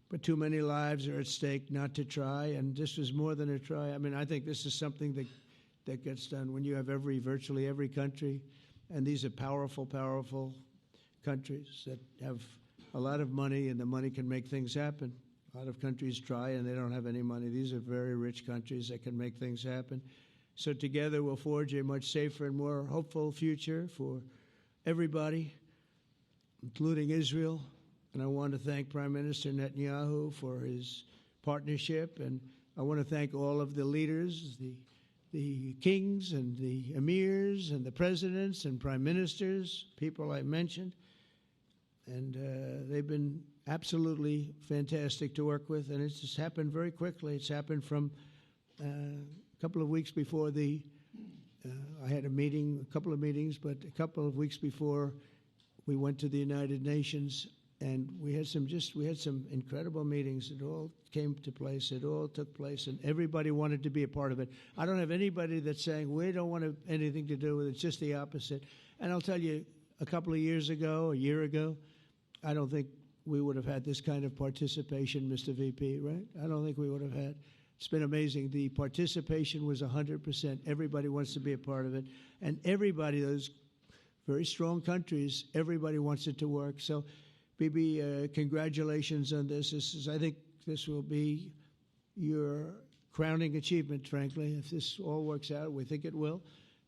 But too many lives are at stake not to try, and this was more than a try. I mean, I think this is something that gets done when you have virtually every country, and these are powerful, powerful countries that have a lot of money, and the money can make things happen. A lot of countries try, and they don't have any money. These are very rich countries that can make things happen. So together we'll forge a much safer and more hopeful future for everybody, including Israel. And I want to thank Prime Minister Netanyahu for his partnership. And I want to thank all of the leaders, the kings and the emirs and the presidents and prime ministers, people I mentioned. And they've been absolutely fantastic to work with. And it's just happened very quickly. It's happened from a couple of weeks before I had a couple of meetings, but a couple of weeks before we went to the United Nations, and we had some incredible meetings. It all came to place. It all took place, and everybody wanted to be a part of it. I don't have anybody that's saying we don't want anything to do with it. It's just the opposite. And I'll tell you, a year ago, I don't think we would have had this kind of participation, Mr. VP, right? I don't think we would have had. It's been amazing. The participation was 100%. Everybody wants to be a part of it. And everybody, those very strong countries, everybody wants it to work. So, Bibi, congratulations on this. I think this will be your crowning achievement, frankly. If this all works out, we think it will.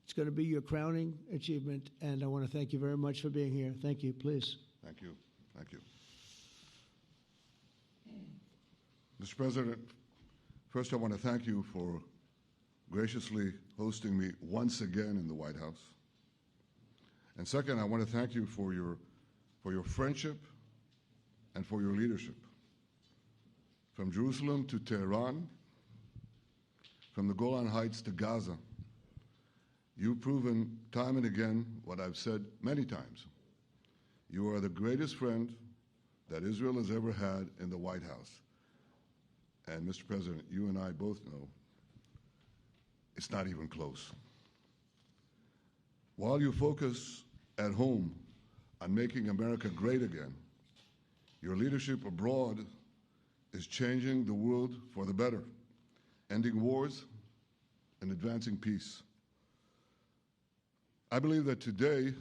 It's going to be your crowning achievement. And I want to thank you very much for being here. Thank you. Please. Thank you. Thank you. Mr. President, first I want to thank you for graciously hosting me once again in the White House. And second, I want to thank you for your friendship and for your leadership. From Jerusalem to Tehran, from the Golan Heights to Gaza, you've proven time and again what I've said many times. You are the greatest friend that Israel has ever had in the White House. And Mr. President, you and I both know it's not even close. While you focus at home on making America great again, your leadership abroad is changing the world for the better, ending wars and advancing peace. I believe that today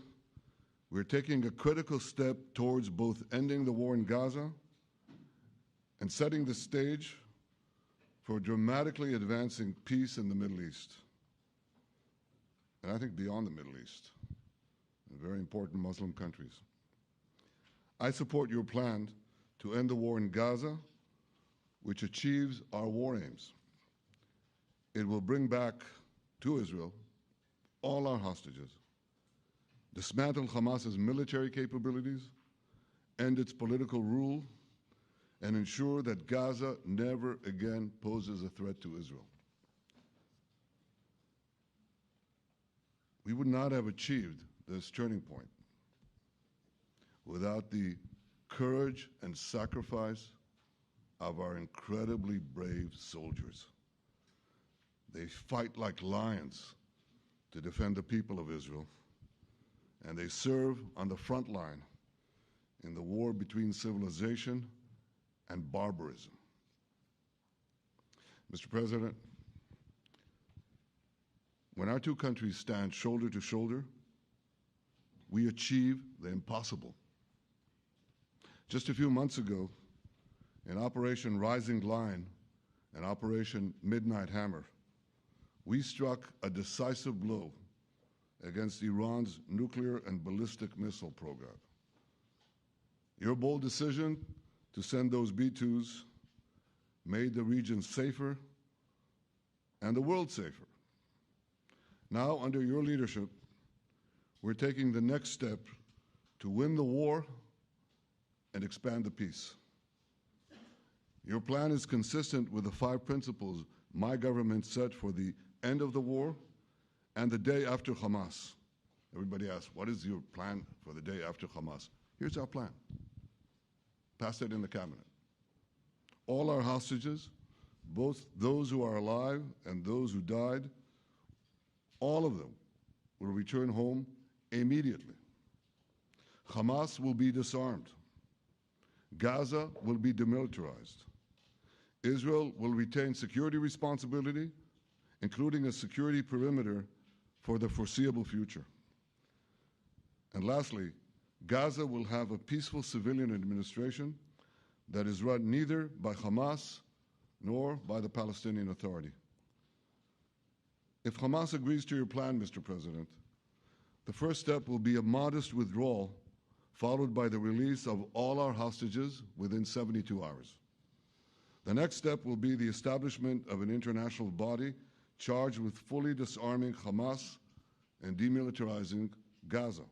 we're taking a critical step towards both ending the war in Gaza and setting the stage for dramatically advancing peace in the Middle East, and I think beyond the Middle East, in very important Muslim countries. I support your plan to end the war in Gaza, which achieves our war aims. It will bring back to Israel all our hostages, dismantle Hamas's military capabilities, end its political rule, and ensure that Gaza never again poses a threat to Israel. We would not have achieved this turning point without the courage and sacrifice of our incredibly brave soldiers. They fight like lions to defend the people of Israel, and they serve on the front line in the war between civilization and barbarism. Mr. President, when our two countries stand shoulder to shoulder, we achieve the impossible. Just a few months ago, in Operation Rising Lion and Operation Midnight Hammer, we struck a decisive blow against Iran's nuclear and ballistic missile program. Your bold decision to send those B-2s made the region safer and the world safer. Now, under your leadership, we're taking the next step to win the war and expand the peace. Your plan is consistent with the 5 principles my government set for the end of the war and the day after Hamas. Everybody asks, what is your plan for the day after Hamas? Here's our plan. Pass it in the cabinet. All our hostages, both those who are alive and those who died, all of them will return home immediately. Hamas will be disarmed. Gaza will be demilitarized. Israel will retain security responsibility, including a security perimeter for the foreseeable future. And lastly, Gaza will have a peaceful civilian administration that is run neither by Hamas nor by the Palestinian Authority. If Hamas agrees to your plan, Mr. President, the first step will be a modest withdrawal, followed by the release of all our hostages within 72 hours. The next step will be the establishment of an international body charged with fully disarming Hamas and demilitarizing Gaza.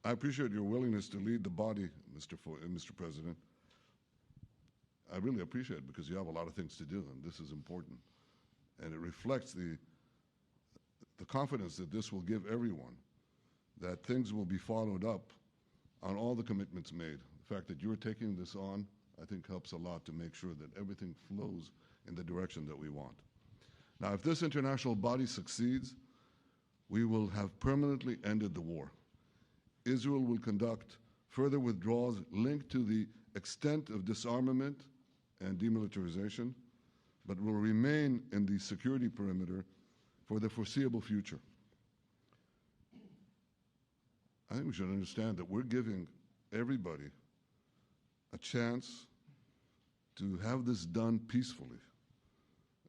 I appreciate your willingness to lead the body, Mr. President. I really appreciate it because you have a lot of things to do, and this is important. And it reflects the confidence that this will give everyone, that things will be followed up on all the commitments made. The fact that you're taking this on, I think, helps a lot to make sure that everything flows in the direction that we want. Now, if this international body succeeds, we will have permanently ended the war. Israel will conduct further withdrawals linked to the extent of disarmament and demilitarization, but will remain in the security perimeter for the foreseeable future. I think we should understand that we're giving everybody a chance to have this done peacefully,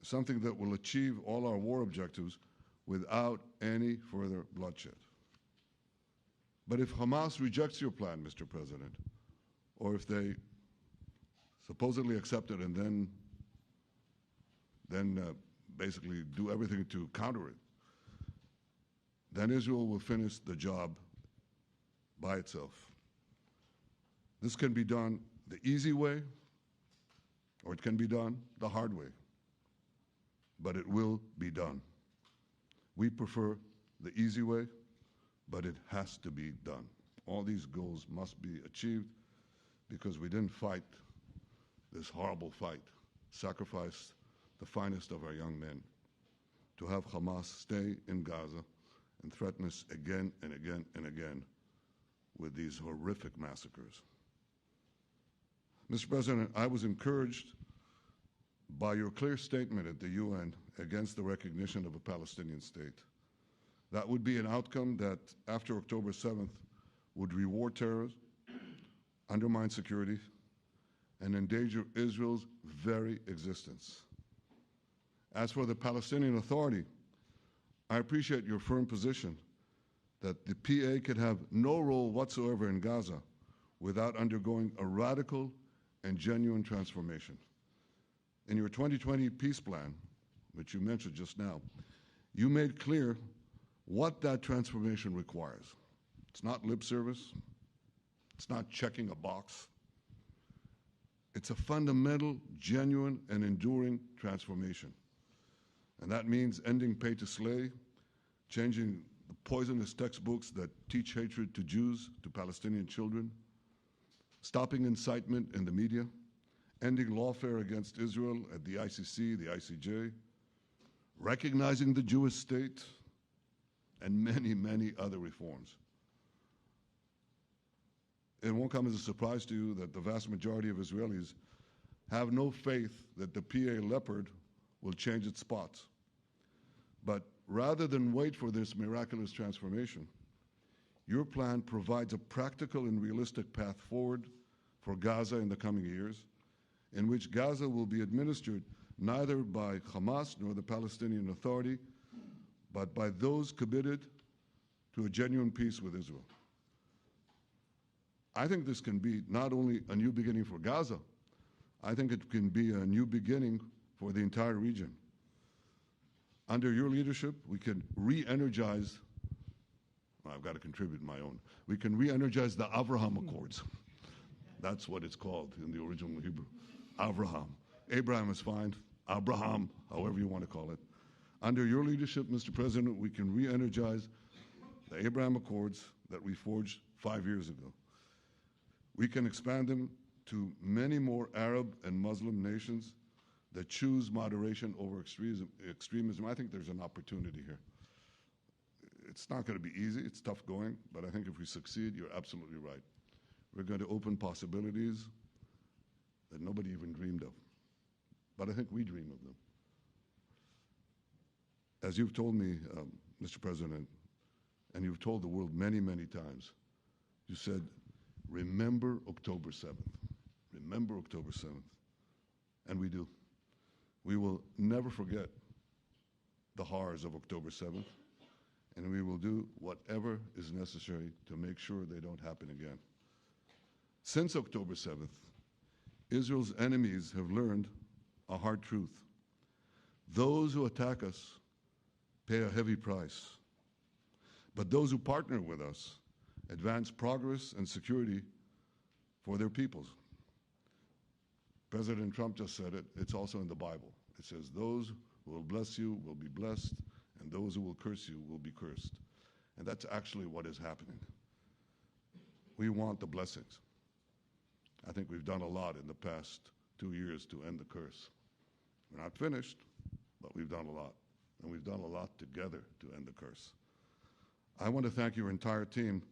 something that will achieve all our war objectives without any further bloodshed. But if Hamas rejects your plan, Mr. President, or if they supposedly accept it and then basically do everything to counter it, then Israel will finish the job by itself. This can be done the easy way, or it can be done the hard way, but it will be done. We prefer the easy way, but it has to be done. All these goals must be achieved because we didn't fight this horrible fight, sacrifice the finest of our young men to have Hamas stay in Gaza and threaten us again and again and again with these horrific massacres. Mr. President, I was encouraged by your clear statement at the UN against the recognition of a Palestinian state. That would be an outcome that, after October 7th, would reward terrorism, undermine security, and endanger Israel's very existence. As for the Palestinian Authority, I appreciate your firm position that the PA could have no role whatsoever in Gaza without undergoing a radical and genuine transformation. In your 2020 peace plan, which you mentioned just now, you made clear what that transformation requires. It's not lip service. It's not checking a box. It's a fundamental, genuine, and enduring transformation. And that means ending pay to slay, changing the poisonous textbooks that teach hatred to Jews, to Palestinian children, stopping incitement in the media, ending lawfare against Israel at the ICC, the ICJ, recognizing the Jewish state, and many, many other reforms. It won't come as a surprise to you that the vast majority of Israelis have no faith that the PA Leopard will change its spots. But rather than wait for this miraculous transformation, your plan provides a practical and realistic path forward for Gaza in the coming years, in which Gaza will be administered neither by Hamas nor the Palestinian Authority, but by those committed to a genuine peace with Israel. I think this can be not only a new beginning for Gaza, I think it can be a new beginning for the entire region. Under your leadership, we can re-energize, well, I've got to contribute my own, we can re-energize the Abraham Accords. That's what it's called in the original Hebrew, Abraham. Abraham is fine, Abraham, however you want to call it. Under your leadership, Mr. President, we can re-energize the Abraham Accords that we forged 5 years ago. We can expand them to many more Arab and Muslim nations that choose moderation over extremism. I think there's an opportunity here. It's not going to be easy. It's tough going. But I think if we succeed, you're absolutely right. We're going to open possibilities that nobody even dreamed of. But I think we dream of them. As you've told me, Mr. President, and you've told the world many, many times, you said, remember October 7th. Remember October 7th. And we do. We will never forget the horrors of October 7th, and we will do whatever is necessary to make sure they don't happen again. Since October 7th, Israel's enemies have learned a hard truth. Those who attack us pay a heavy price, but those who partner with us advance progress and security for their peoples. President Trump just said it. It's also in the Bible. It says, those who will bless you will be blessed, and those who will curse you will be cursed. And that's actually what is happening. We want the blessings. I think we've done a lot in the past 2 years to end the curse. We're not finished, but we've done a lot. And we've done a lot together to end the curse. I want to thank your entire team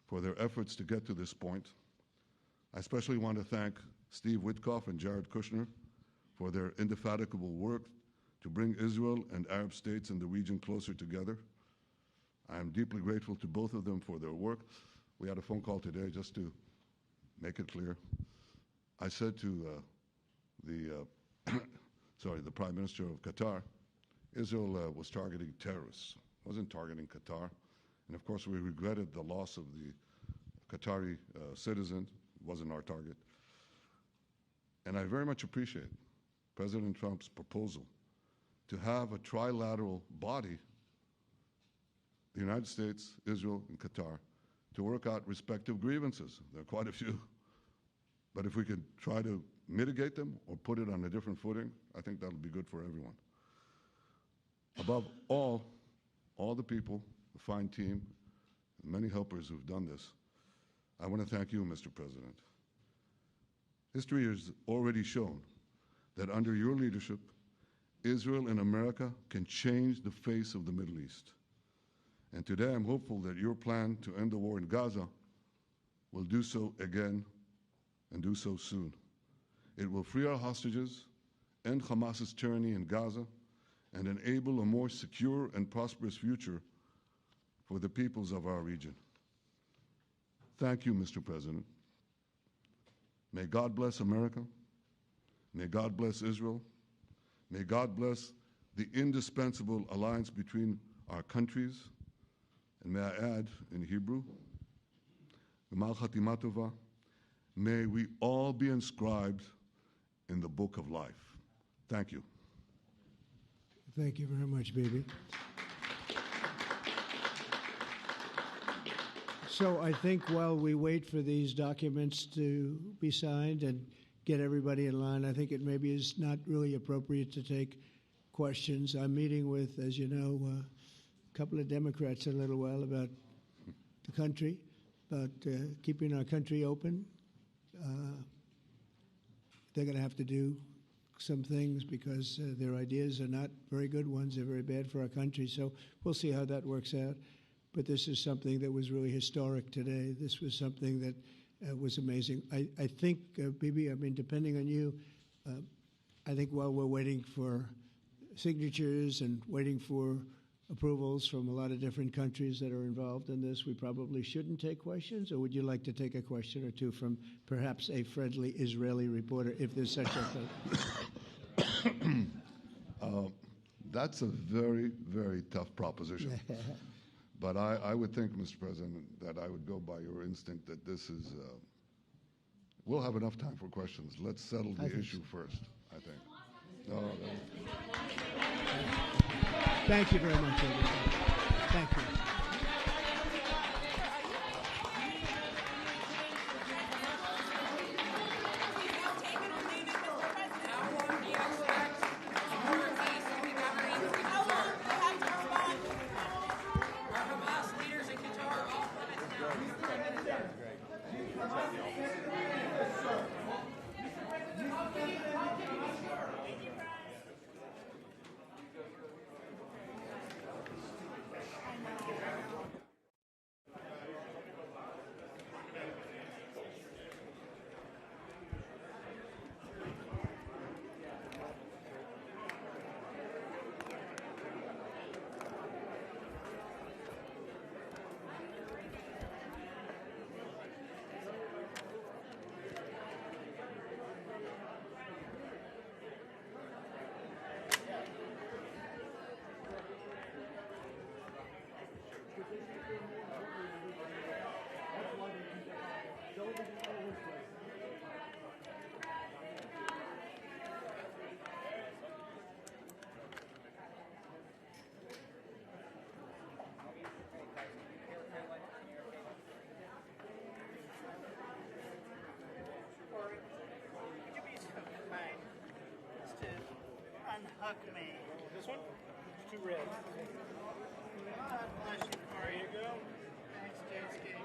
for their efforts to get to this point. I especially want to thank Steve Witkoff and Jared Kushner for their indefatigable work to bring Israel and Arab states in the region closer together. I am deeply grateful to both of them for their work. We had a phone call today just to make it clear. I said to the Prime Minister of Qatar, Israel was targeting terrorists, wasn't targeting Qatar. And of course, we regretted the loss of the Qatari citizen. It wasn't our target. And I very much appreciate President Trump's proposal to have a trilateral body, the United States, Israel, and Qatar, to work out respective grievances. There are quite a few. But if we could try to mitigate them or put it on a different footing, I think that'll be good for everyone. Above all the people, the fine team, and many helpers who've done this, I want to thank you, Mr. President. History has already shown that under your leadership, Israel and America can change the face of the Middle East. And today I'm hopeful that your plan to end the war in Gaza will do so again and do so soon. It will free our hostages, end Hamas's tyranny in Gaza, and enable a more secure and prosperous future for the peoples of our region. Thank you, Mr. President. May God bless America. May God bless Israel. May God bless the indispensable alliance between our countries. And may I add in Hebrew, G'mal Chatima Tova, may we all be inscribed in the book of life. Thank you. Thank you very much, Bibi. So I think while we wait for these documents to be signed and get everybody in line, I think it maybe is not really appropriate to take questions. I'm meeting with, as you know, a couple of Democrats in a little while about the country, about keeping our country open. They're going to have to do some things because their ideas are not very good ones. They're very bad for our country. So we'll see how that works out. But this is something that was really historic today. This was something that was amazing. I think, Bibi, I mean, depending on you, I think while we're waiting for signatures and waiting for approvals from a lot of different countries that are involved in this, we probably shouldn't take questions? Or would you like to take a question or two from perhaps a friendly Israeli reporter, if there's such a thing? That's a very, very tough proposition. But I would think, Mr. President, that I would go by your instinct that this is, we'll have enough time for questions. Let's settle the issue first, I think. No, Thank you very much, everybody. Thank you. Unhook me. This one? It's too red. God bless you, Corey. There you go. Thanks, JSK.